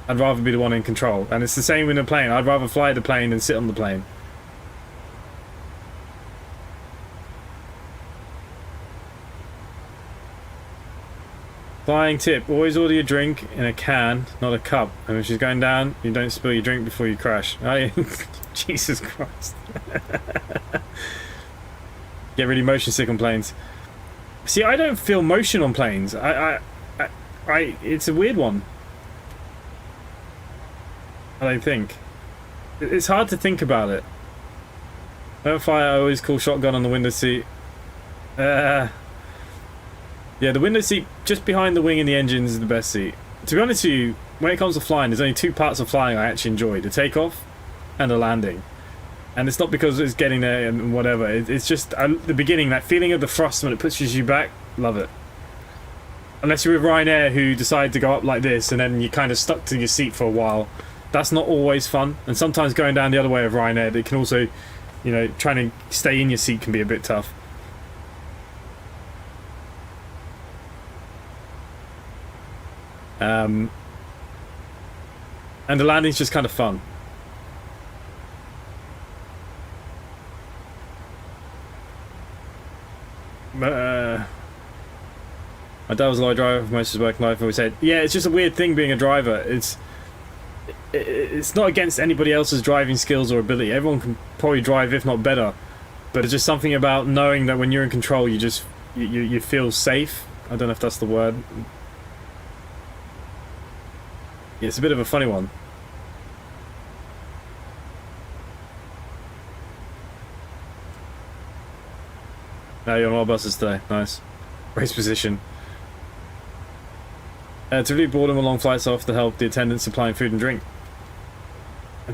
I'd rather be the one in control. And it's the same in a plane. I'd rather fly the plane than sit on the plane. Flying tip, always order your drink in a can, not a cup. And when she's going down, you don't spill your drink before you crash. Oh, Jesus Christ. Get really motion sick on planes. See, I don't feel motion on planes. It's a weird one. I don't think. It's hard to think about it. Don't fire, I always call shotgun on the window seat. Yeah, the window seat just behind the wing and the engines is the best seat. To be honest with you, when it comes to flying, there's only two parts of flying I actually enjoy. The takeoff and the landing. And it's not because it's getting there and whatever. It's just the beginning, that feeling of the thrust when it pushes you back. Love it. Unless you're with Ryanair who decide to go up like this and then you're kind of stuck to your seat for a while. That's not always fun. And sometimes going down the other way of Ryanair, they can also, you know, trying to stay in your seat can be a bit tough. And the landing's just kind of fun. My dad was a lorry driver for most of his working life, and we said, yeah, it's just a weird thing being a driver. It's not against anybody else's driving skills or ability. Everyone can probably drive, if not better. But it's just something about knowing that when you're in control, you just you feel safe. I don't know if that's the word. Yeah, it's a bit of a funny one. Now you're on all buses today. Nice. Race position. To relieve boredom on long flights, I offer to help the attendants supplying food and drink.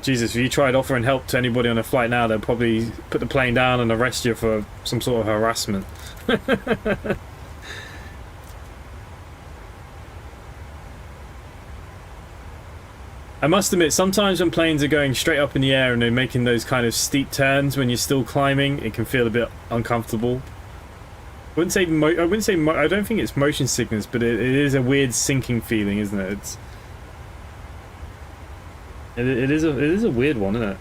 Jesus, if you tried offering help to anybody on a flight now, they'll probably put the plane down and arrest you for some sort of harassment. I must admit, sometimes when planes are going straight up in the air and they're making those kind of steep turns when you're still climbing, it can feel a bit uncomfortable. I don't think it's motion sickness, but it is a weird sinking feeling, isn't it? It is a weird one, isn't it?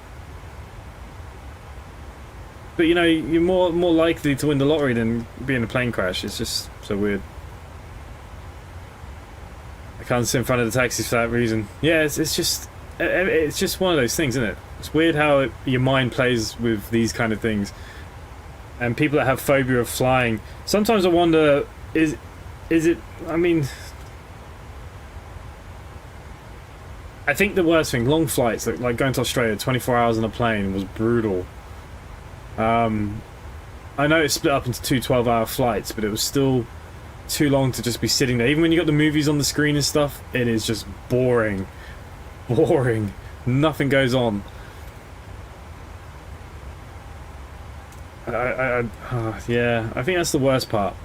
But you know, you're more likely to win the lottery than be in a plane crash. It's just so weird. I can't sit in front of the taxis for that reason. Yeah, it's just one of those things, isn't it? It's weird how your mind plays with these kind of things. And people that have phobia of flying, sometimes I wonder, is it? I mean, I think the worst thing, long flights, like going to Australia, 24 hours on a plane was brutal. I know it's split up into two 12-hour flights, but it was still too long to just be sitting there. Even when you got the movies on the screen and stuff, it is just boring. Nothing goes on. Yeah, I think that's the worst part.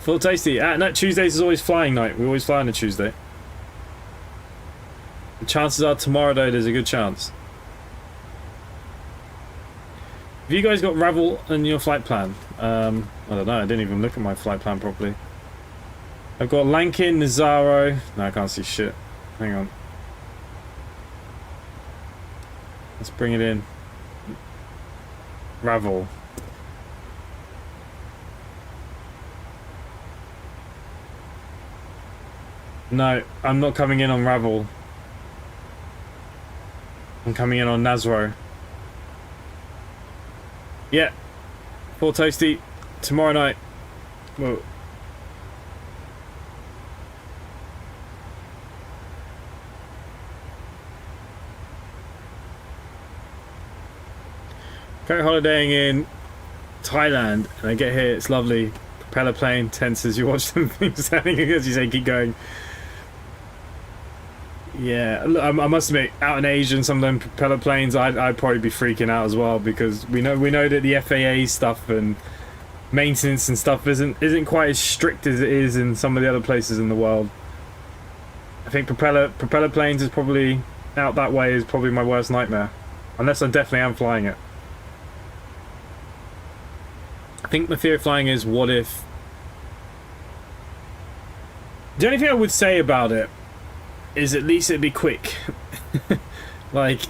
Full tasty. No, Tuesdays is always flying night. We always fly on a Tuesday. The chances are tomorrow, though, there's a good chance. Have you guys got Ravel in your flight plan? I don't know, I didn't even look at my flight plan properly. I've got Lankin, Nazaro. No, I can't see shit. Hang on. Let's bring it in. Ravel. No, I'm not coming in on Ravel. I'm coming in on Nazro. Yeah. Full toasty. Tomorrow night. Whoa. Currently holidaying in Thailand, and I get here, it's lovely. Propeller plane, tenses, you watch them things standing as you say, keep going. Yeah, look, I must admit, out in Asia and some of them propeller planes, I'd probably be freaking out as well, because we know that the FAA stuff and maintenance and stuff isn't quite as strict as it is in some of the other places in the world. I think propeller planes is probably out that way is probably my worst nightmare, unless I definitely am flying it. I think my fear of flying is, what if... The only thing I would say about it is at least it'd be quick. Like,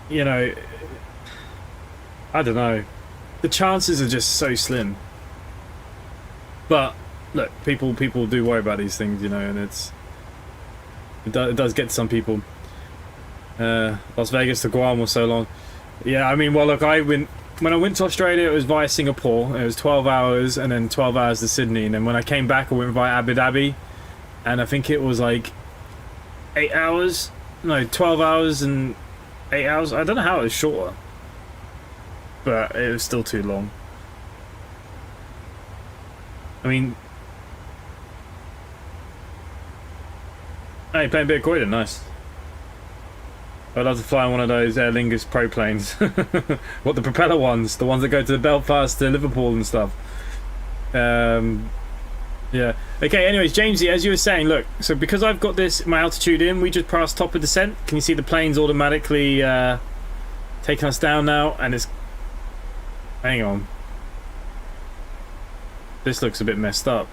you know, I don't know. The chances are just so slim. But look, people do worry about these things, you know, and it does get to some people. Las Vegas to Guam was so long. Yeah, I mean, well, look, when I went to Australia, it was via Singapore. It was 12 hours, and then 12 hours to Sydney. And then when I came back, I went via Abu Dhabi, and I think it was like 8 hours. No, 12 hours and 8 hours. I don't know how it was shorter, but it was still too long. I mean, hey, playing a bit of Goida, nice. I'd love to fly on one of those Aer Lingus Pro planes. What, the propeller ones? The ones that go to Belfast to Liverpool and stuff. Yeah. Okay, anyways, Jamesy, as you were saying, look, so because I've got my altitude in, we just passed top of descent. Can you see the plane's automatically taking us down now? And it's... Hang on. This looks a bit messed up.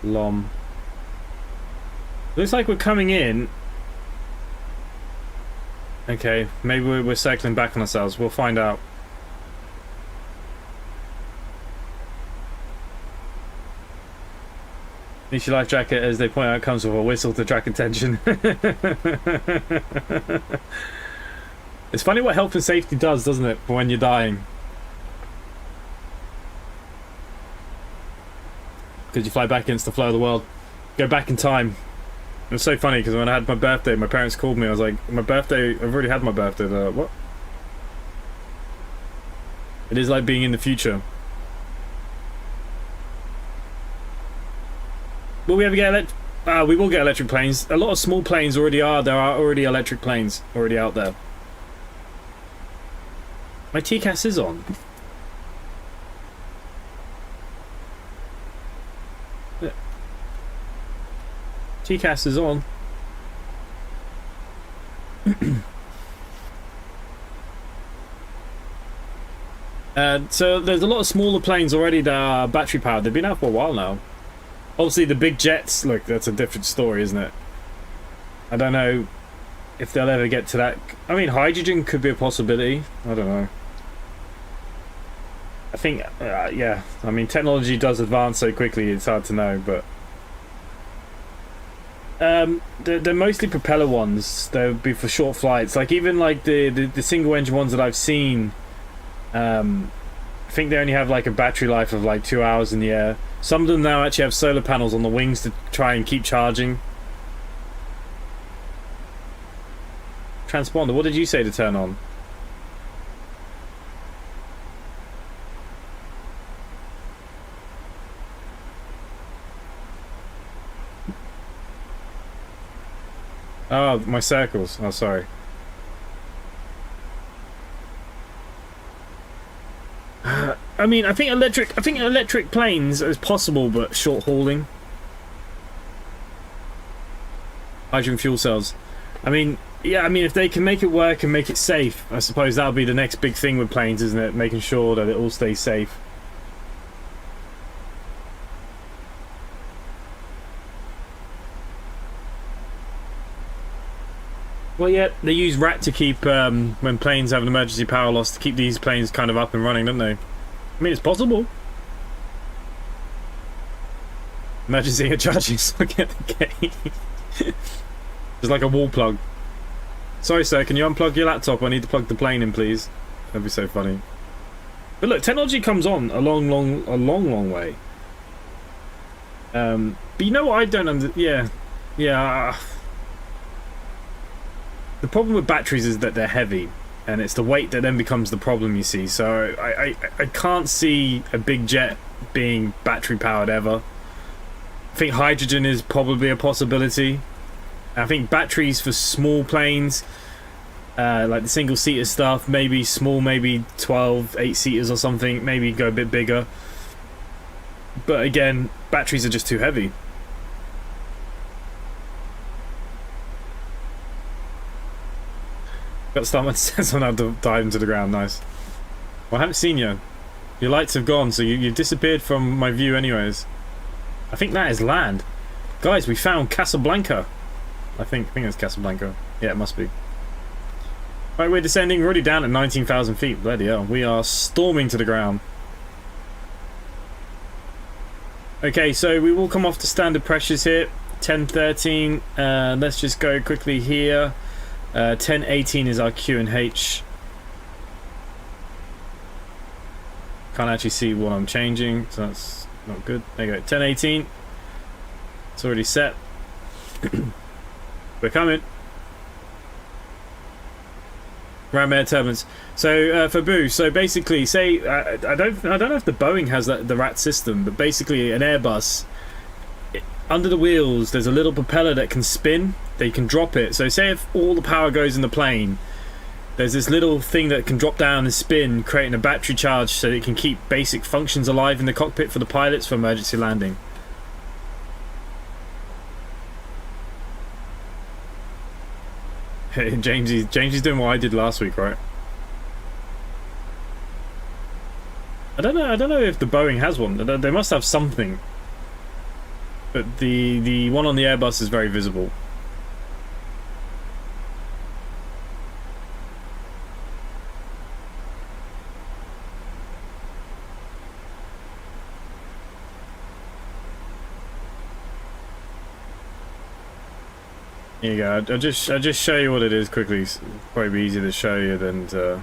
Lom. Looks like we're coming in. Okay, maybe we're circling back on ourselves. We'll find out. Use your life jacket, as they point out, comes with a whistle to track attention. It's funny what health and safety does, doesn't it, for when you're dying? Because you fly back against the flow of the world. Go back in time. It was so funny because when I had my birthday, my parents called me. I was like, my birthday, I've already had my birthday. They're like, what? It is like being in the future. Will we ever get we will get electric planes. A lot of small planes already are. There are already electric planes already out there. My TCAS is on. TCAS is on. So there's a lot of smaller planes already that are battery powered. They've been out for a while now. Obviously the big jets, look, that's a different story, isn't it? I don't know if they'll ever get to that. I mean, hydrogen could be a possibility. I don't know. I think, yeah, I mean, technology does advance so quickly, it's hard to know, but... they're mostly propeller ones. They'll be for short flights. Like, even like the single engine ones that I've seen, I think they only have like a battery life of like 2 hours in the air. Some of them now actually have solar panels on the wings to try and keep charging. Transponder, what did you say to turn on? Oh, my circles. Oh, sorry. I mean, I think electric planes is possible, but short hauling. Hydrogen fuel cells. I mean, yeah, I mean, if they can make it work and make it safe, I suppose that'll be the next big thing with planes, isn't it? Making sure that it all stays safe. Well, yeah, they use RAT to keep, when planes have an emergency power loss, to keep these planes kind of up and running, don't they? I mean, it's possible. Emergency charging socket at the gate. There's like a wall plug. Sorry, sir, can you unplug your laptop? I need to plug the plane in, please. That'd be so funny. But look, technology comes on a long way. But you know what I don't yeah. The problem with batteries is that they're heavy, and it's the weight that then becomes the problem, you see. So I can't see a big jet being battery powered ever. I think hydrogen is probably a possibility. I think batteries for small planes, like the single seater stuff, maybe small, maybe 12, 8 seaters or something, maybe go a bit bigger. But again, batteries are just too heavy. Got someone says on how to dive into the ground. Nice. Well, I haven't seen you. Your lights have gone, so you've disappeared from my view anyways. I think that is land. Guys, we found Casablanca. I think it's Casablanca. Yeah, it must be. Right, we're descending. We're already down at 19,000 feet. Bloody hell. We are storming to the ground. Okay, so we will come off to standard pressures here. 1013. Let's just go quickly here. 1018 is our Q and H. Can't actually see what I'm changing, so that's not good. There you go. 1018. It's already set. We're coming. Ram air turbines. So for Boo, so basically, say I don't know if the Boeing has the RAT system, but basically an Airbus, under the wheels there's a little propeller that can spin. They can drop it. So say if all the power goes in the plane, there's this little thing that can drop down and spin, creating a battery charge so that it can keep basic functions alive in the cockpit for the pilots for emergency landing. Jamesy's doing what I did last week, right? I don't know if the Boeing has one. They must have something. But the one on the Airbus is very visible. Here you go. I'll just show you what it is quickly. It's probably be easier to show you than to...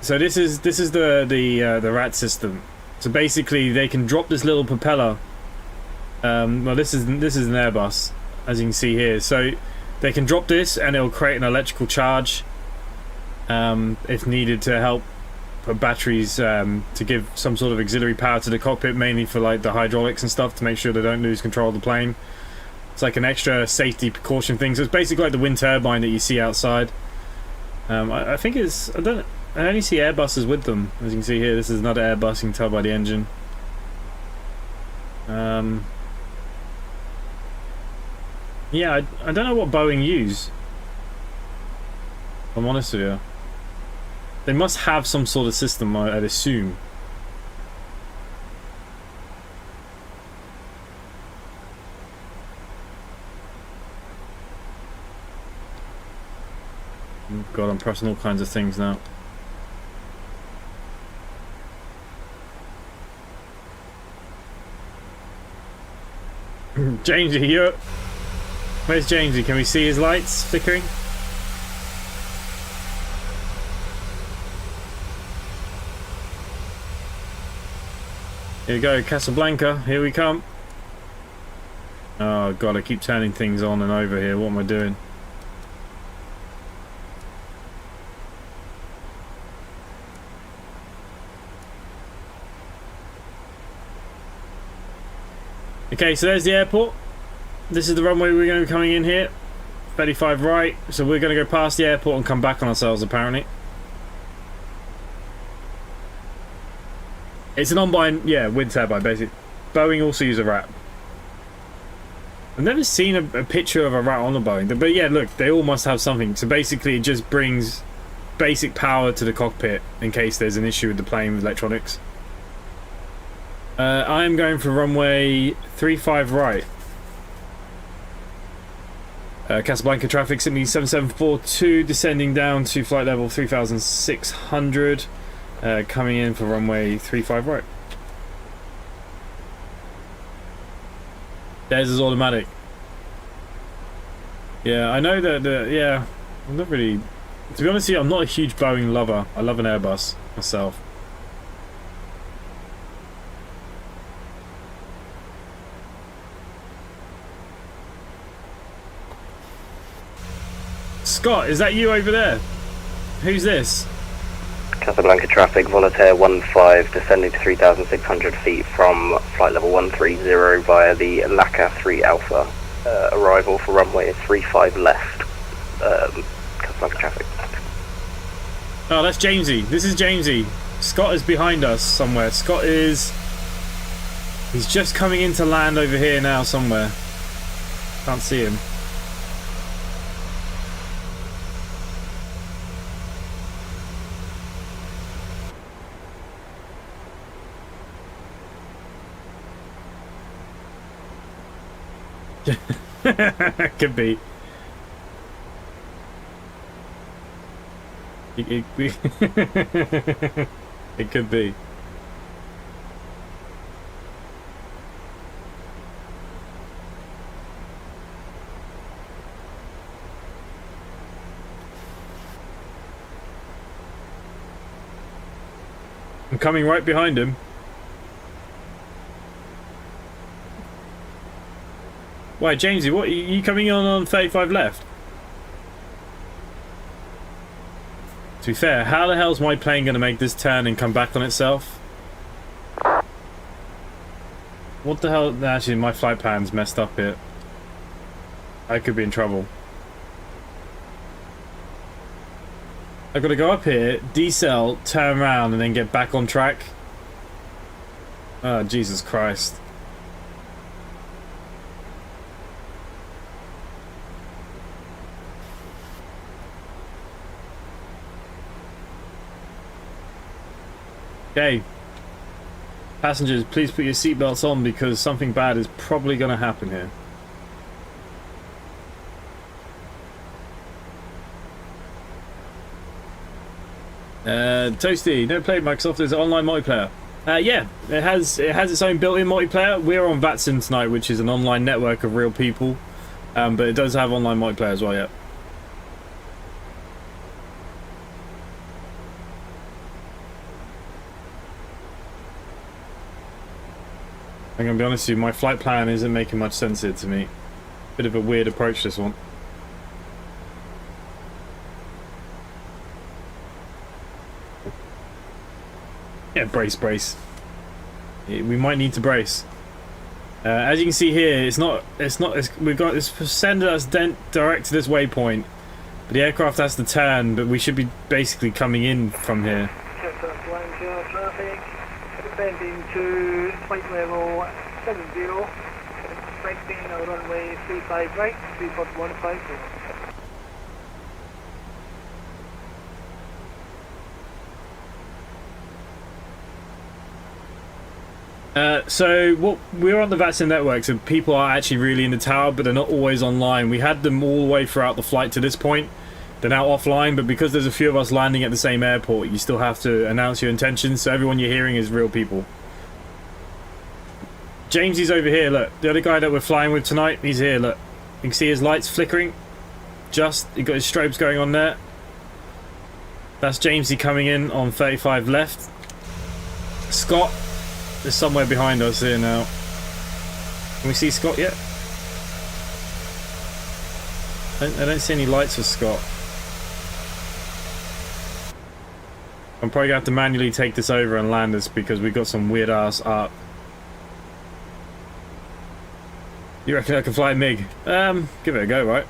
So this is the RAT system. So basically they can drop this little propeller. Well, this is an Airbus, as you can see here. So they can drop this and it'll create an electrical charge if needed to help put batteries to give some sort of auxiliary power to the cockpit, mainly for like the hydraulics and stuff, to make sure they don't lose control of the plane. It's like an extra safety precaution thing. So it's basically like the wind turbine that you see outside. I think it's... I only see Airbuses with them. As you can see here, this is another Airbus. You can tell by the engine. Yeah, I don't know what Boeing use. If I'm honest with you. They must have some sort of system, I'd assume. God, I'm pressing all kinds of things now. Jamesy, you're... Where's Jamesy? Can we see his lights flickering? Here we go, Casablanca, here we come. Oh god, I keep turning things on and over here. What am I doing? Okay, so there's the airport. This is the runway we're going to be coming in here. 35 right. So we're going to go past the airport and come back on ourselves, apparently. It's an on-bind, yeah, wind turbine, basically. Boeing also use a RAT. I've never seen a picture of a RAT on a Boeing. But yeah, look, they all must have something. So basically, it just brings basic power to the cockpit in case there's an issue with the plane with electronics. I am going for runway 35 right. Casablanca traffic, Sydney 7742, descending down to flight level 3600, coming in for runway 35 right. Theirs is automatic. Yeah, I know that, yeah, I'm not really... To be honest with you, I'm not a huge Boeing lover. I love an Airbus myself. Scott, is that you over there? Who's this? Casablanca traffic, Volaterre 15 descending to 3,600 feet from flight level 130 via the LACA 3 Alpha. Arrival for runway 35 left. Casablanca traffic. Oh, that's Jamesy. This is Jamesy. Scott is behind us somewhere. Scott is... He's just coming in to land over here now somewhere. Can't see him. Could be. It could be. I'm coming right behind him. Why, Jamesy, what, are you coming on 35 left? To be fair, how the hell's my plane going to make this turn and come back on itself? What the hell? Actually, my flight plan's messed up here. I could be in trouble. I've got to go up here, decel, turn around, and then get back on track. Oh, Jesus Christ. Okay, passengers, please put your seatbelts on because something bad is probably going to happen here. Toasty, no play Microsoft, there's an online multiplayer. Yeah, it has its own built-in multiplayer. We're on Vatsim tonight, which is an online network of real people, but it does have online multiplayer as well, yeah. I'm going to be honest with you, my flight plan isn't making much sense here to me. Bit of a weird approach, this one. Yeah, brace, brace. We might need to brace. As you can see here, we've got this send us direct to this waypoint, but the aircraft has to turn, but we should be basically coming in from here. Descending to flight level 70, expecting a runway 35 right, 3.150. So we're on the Vatsim network, so people are actually really in the tower, but they're not always online. We had them all the way throughout the flight to this point. They're now offline, but because there's a few of us landing at the same airport, you still have to announce your intentions, so everyone you're hearing is real people. Jamesy's over here, look. The other guy that we're flying with tonight, he's here, look. You can see his lights flickering. He got his strobes going on there. That's Jamesy coming in on 35 left. Scott is somewhere behind us here now. Can we see Scott yet? I don't see any lights for Scott. I'm probably going to have to manually take this over and land us because we've got some weird ass art. You reckon I can fly a MiG? Give it a go, right?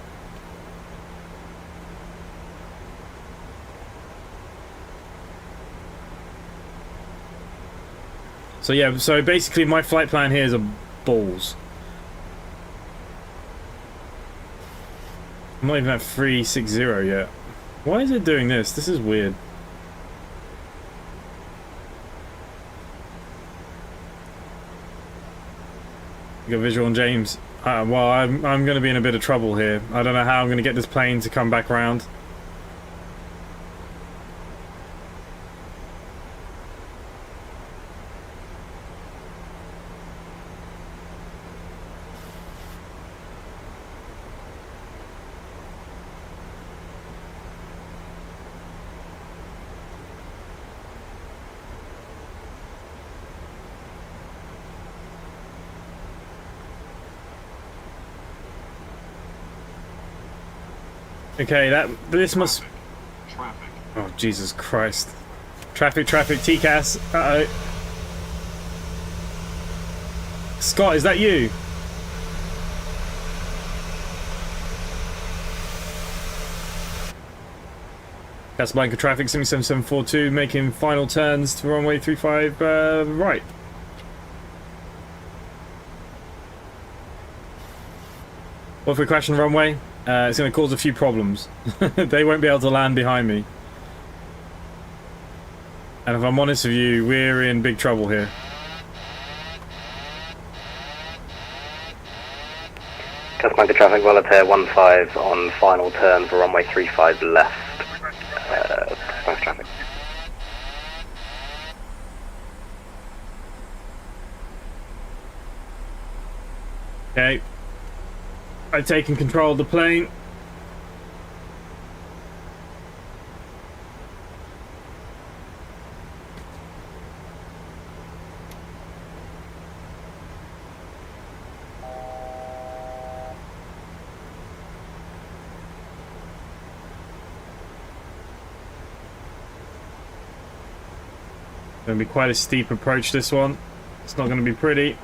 So yeah, so basically my flight plan here is a balls. I'm not even at 360 yet. Why is it doing this? This is weird. You got visual on James. Well, I'm going to be in a bit of trouble here. I don't know how I'm going to get this plane to come back round. Okay, this must... Oh, Jesus Christ. Traffic, TCAS. Uh-oh. Scott, is that you? Casablanca traffic, 77742, making final turns to runway 35 right. Well, if we crash on the runway, it's going to cause a few problems. They won't be able to land behind me. And if I'm honest with you, we're in big trouble here. Casablanca traffic, Volater 15 on final turn for runway 35 left. Casablanca traffic. Okay. I've taken control of the plane. Going to be quite a steep approach, this one. It's not going to be pretty.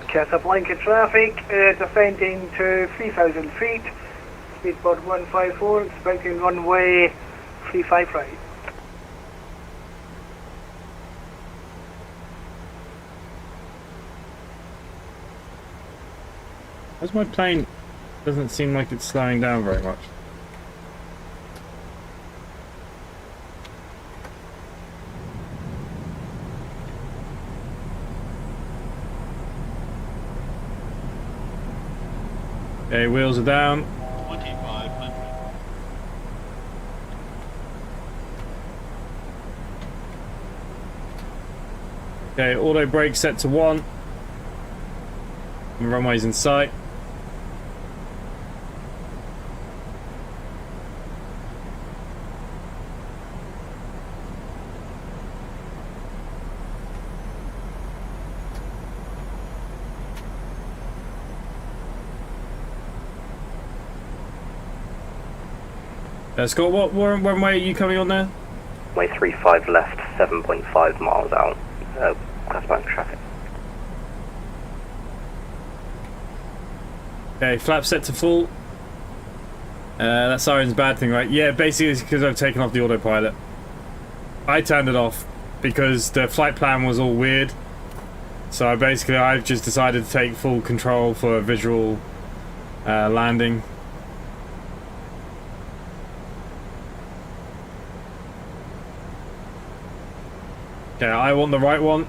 Casablanca traffic, descending to 3,000 feet, speedboat 154, expecting runway 35 right. Why's my plane? Doesn't seem like it's slowing down very much. Okay, wheels are down. 2,500. Okay, auto brake set to 1. And runway's in sight. Scott, what runway are you coming on there? Runway 35 left, 7.5 miles out. Casablanca traffic. Okay, flap set to full. That siren's a bad thing, right? Yeah, basically it's because I've taken off the autopilot. I turned it off because the flight plan was all weird. So I've just decided to take full control for a visual landing. Okay, I want the right one.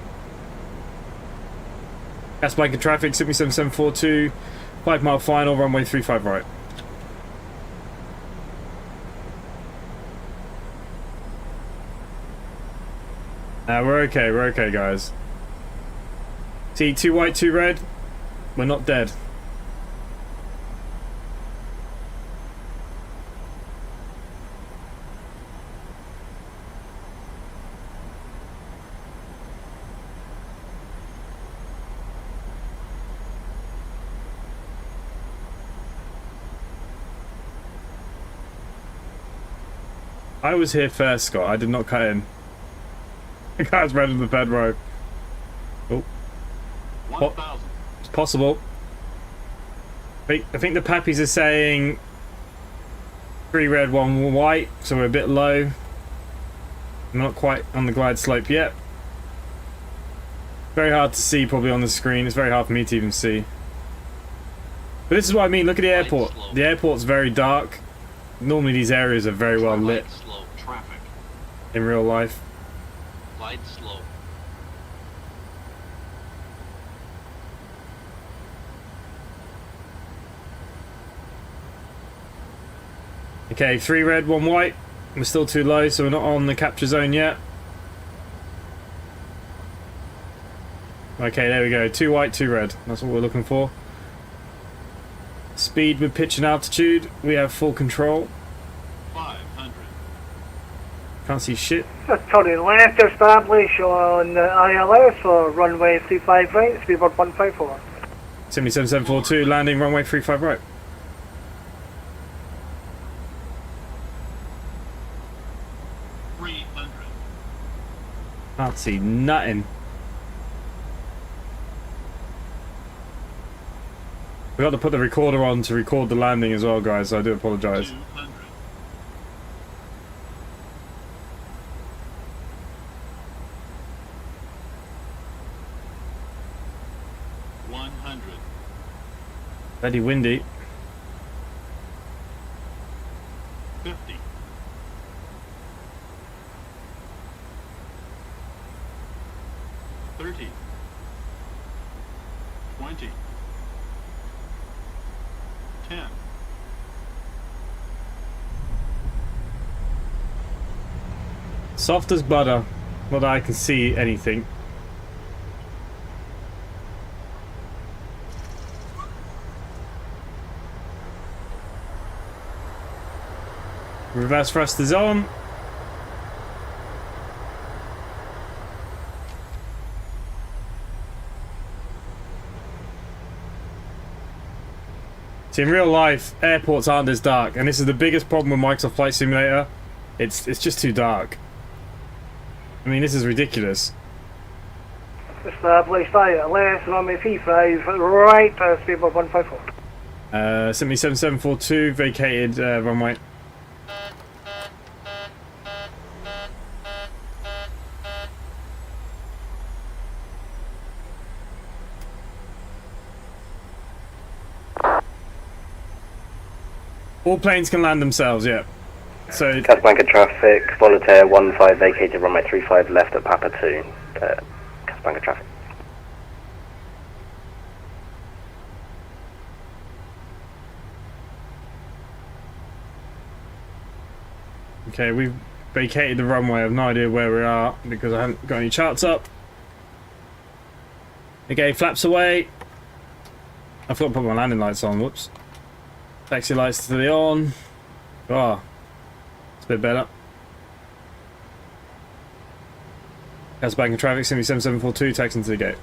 Casablanca traffic, 77742, 5 mile final, runway 35 right. We're okay guys. See, 2 white, 2 red, we're not dead. I was here first, Scott. I did not cut in. The guy's red in the third row. Oh. 1,000. It's possible. I think the Pappies are saying 3 red, 1 white, so we're a bit low. I'm not quite on the glide slope yet. Very hard to see probably on the screen. It's very hard for me to even see. But this is what I mean. Look at the airport. The airport's very dark. Normally these areas are very well lit in real life. Light slow. Okay, 3 red, 1 white. We're still too low, so we're not on the capture zone yet. Okay, there we go. 2 white, 2 red. That's what we're looking for. Speed with pitch and altitude. We have full control. 500. Can't see shit. Turning left, establish on ILS for runway 35 right, speedboat 154. 77742, landing runway 35 right. Can't see nothing. We got to put the recorder on to record the landing as well, guys, so I do apologise. 100. Very windy. 50. 30. 20. 10. Soft as butter. Not that I can see anything. Reverse thrust is on. See, in real life, airports aren't this dark, and this is the biggest problem with Microsoft Flight Simulator. It's just too dark. I mean, this is ridiculous. Established ILS, runway 35, right, speedboat 154. Simply 7742, vacated runway. All planes can land themselves, yeah. So Casablanca traffic, Volaterre 15 vacated runway 35 left at Papa 2. Casablanca traffic. okay, we've vacated the runway. I have no idea where we are because I haven't got any charts up. Okay, flaps away. I forgot to put my landing lights on, whoops. Taxi lights to the on. Oh, it's a bit better. Casablanca traffic, Simi 7742, taxiing to the gate.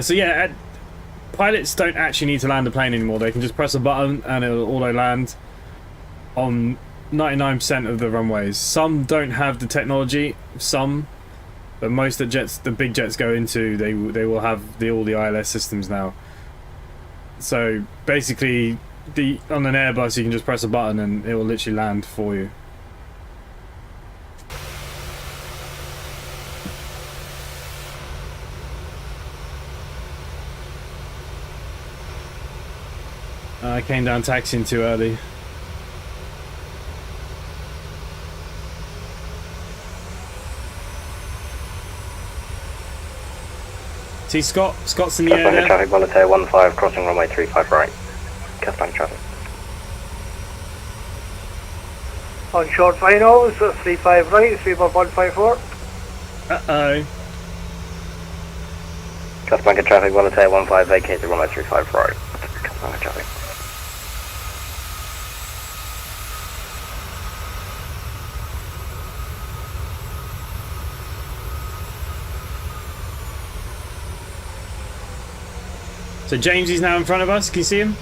So yeah, pilots don't actually need to land a plane anymore. They can just press a button and it'll auto land on 99% of the runways. Some don't have the technology, some, but most of the big jets go into, they will have all the ILS systems now. So basically, on an Airbus you can just press a button and it will literally land for you. I came down taxiing too early. See Scott's in the air there. Traffic, Volaterre 15 crossing runway 35 right. Casablanca traffic. On short finals, 35 right, speedboat 154. Uh-oh. Casablanca traffic, Volaterre 15 vacated runway 35 right. Casablanca traffic. So James is now in front of us. Can you see him?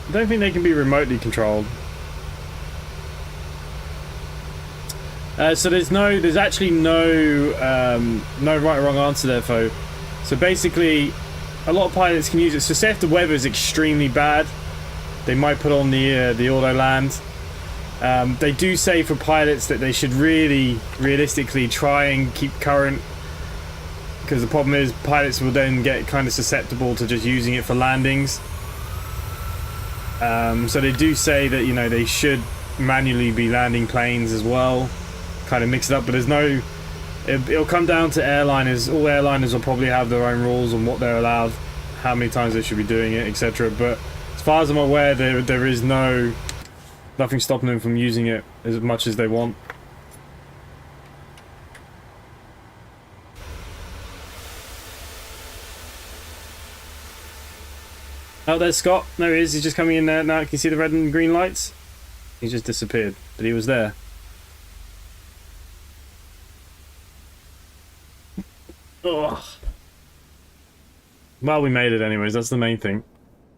I don't think they can be remotely controlled. So there's actually no right or wrong answer there, Fo. So basically, a lot of pilots can use it. So say if the weather is extremely bad, they might put on the auto land. They do say for pilots that they should realistically try and keep current, because the problem is pilots will then get kind of susceptible to just using it for landings. So they do say that, you know, they should manually be landing planes as well, kind of mix it up, but there's no, it'll come down to airliners. All airliners will probably have their own rules on what they're allowed, how many times they should be doing it, etc. But as far as I'm aware, there is nothing stopping them from using it as much as they want. Oh, there's Scott. There he is. He's just coming in there now. Can you see the red and green lights? He just disappeared, but he was there. Ugh. Well, we made it anyways. That's the main thing.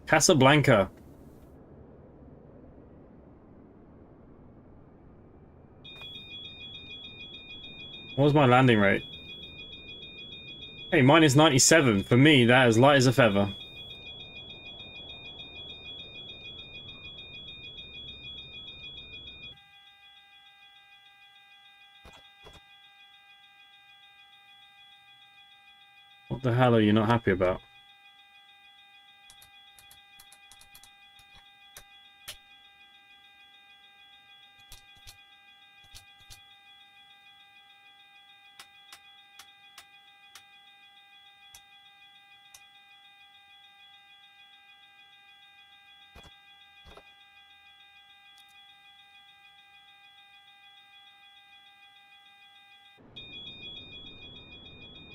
Casablanca. What was my landing rate? Hey, minus 97. For me, that is light as a feather. What the hell are you not happy about?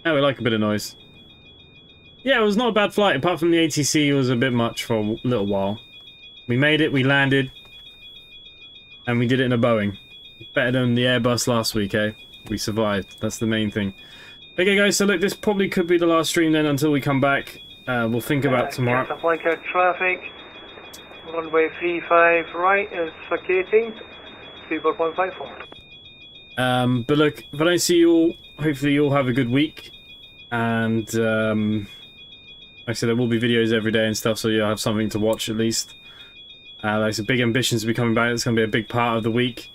Oh, we like a bit of noise. Yeah, it was not a bad flight, apart from the ATC was a bit much for a little while. We made it, we landed, and we did it in a Boeing. Better than the Airbus last week, eh? We survived, that's the main thing. Okay guys, so look, this probably could be the last stream then until we come back. We'll think about tomorrow. Casablanca traffic, runway 35 right is vacating, speedboat 154. But look, if I don't see you all, hopefully you all have a good week. And, like I said, there will be videos every day and stuff, so you'll have something to watch at least. Like some big ambitions to be coming back. It's going to be a big part of the week.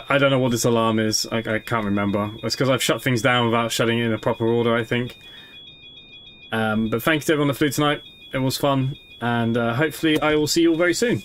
I don't know what this alarm is. I can't remember. It's because I've shut things down without shutting it in a proper order, I think. But thank you to everyone that flew tonight. It was fun. And hopefully I will see you all very soon.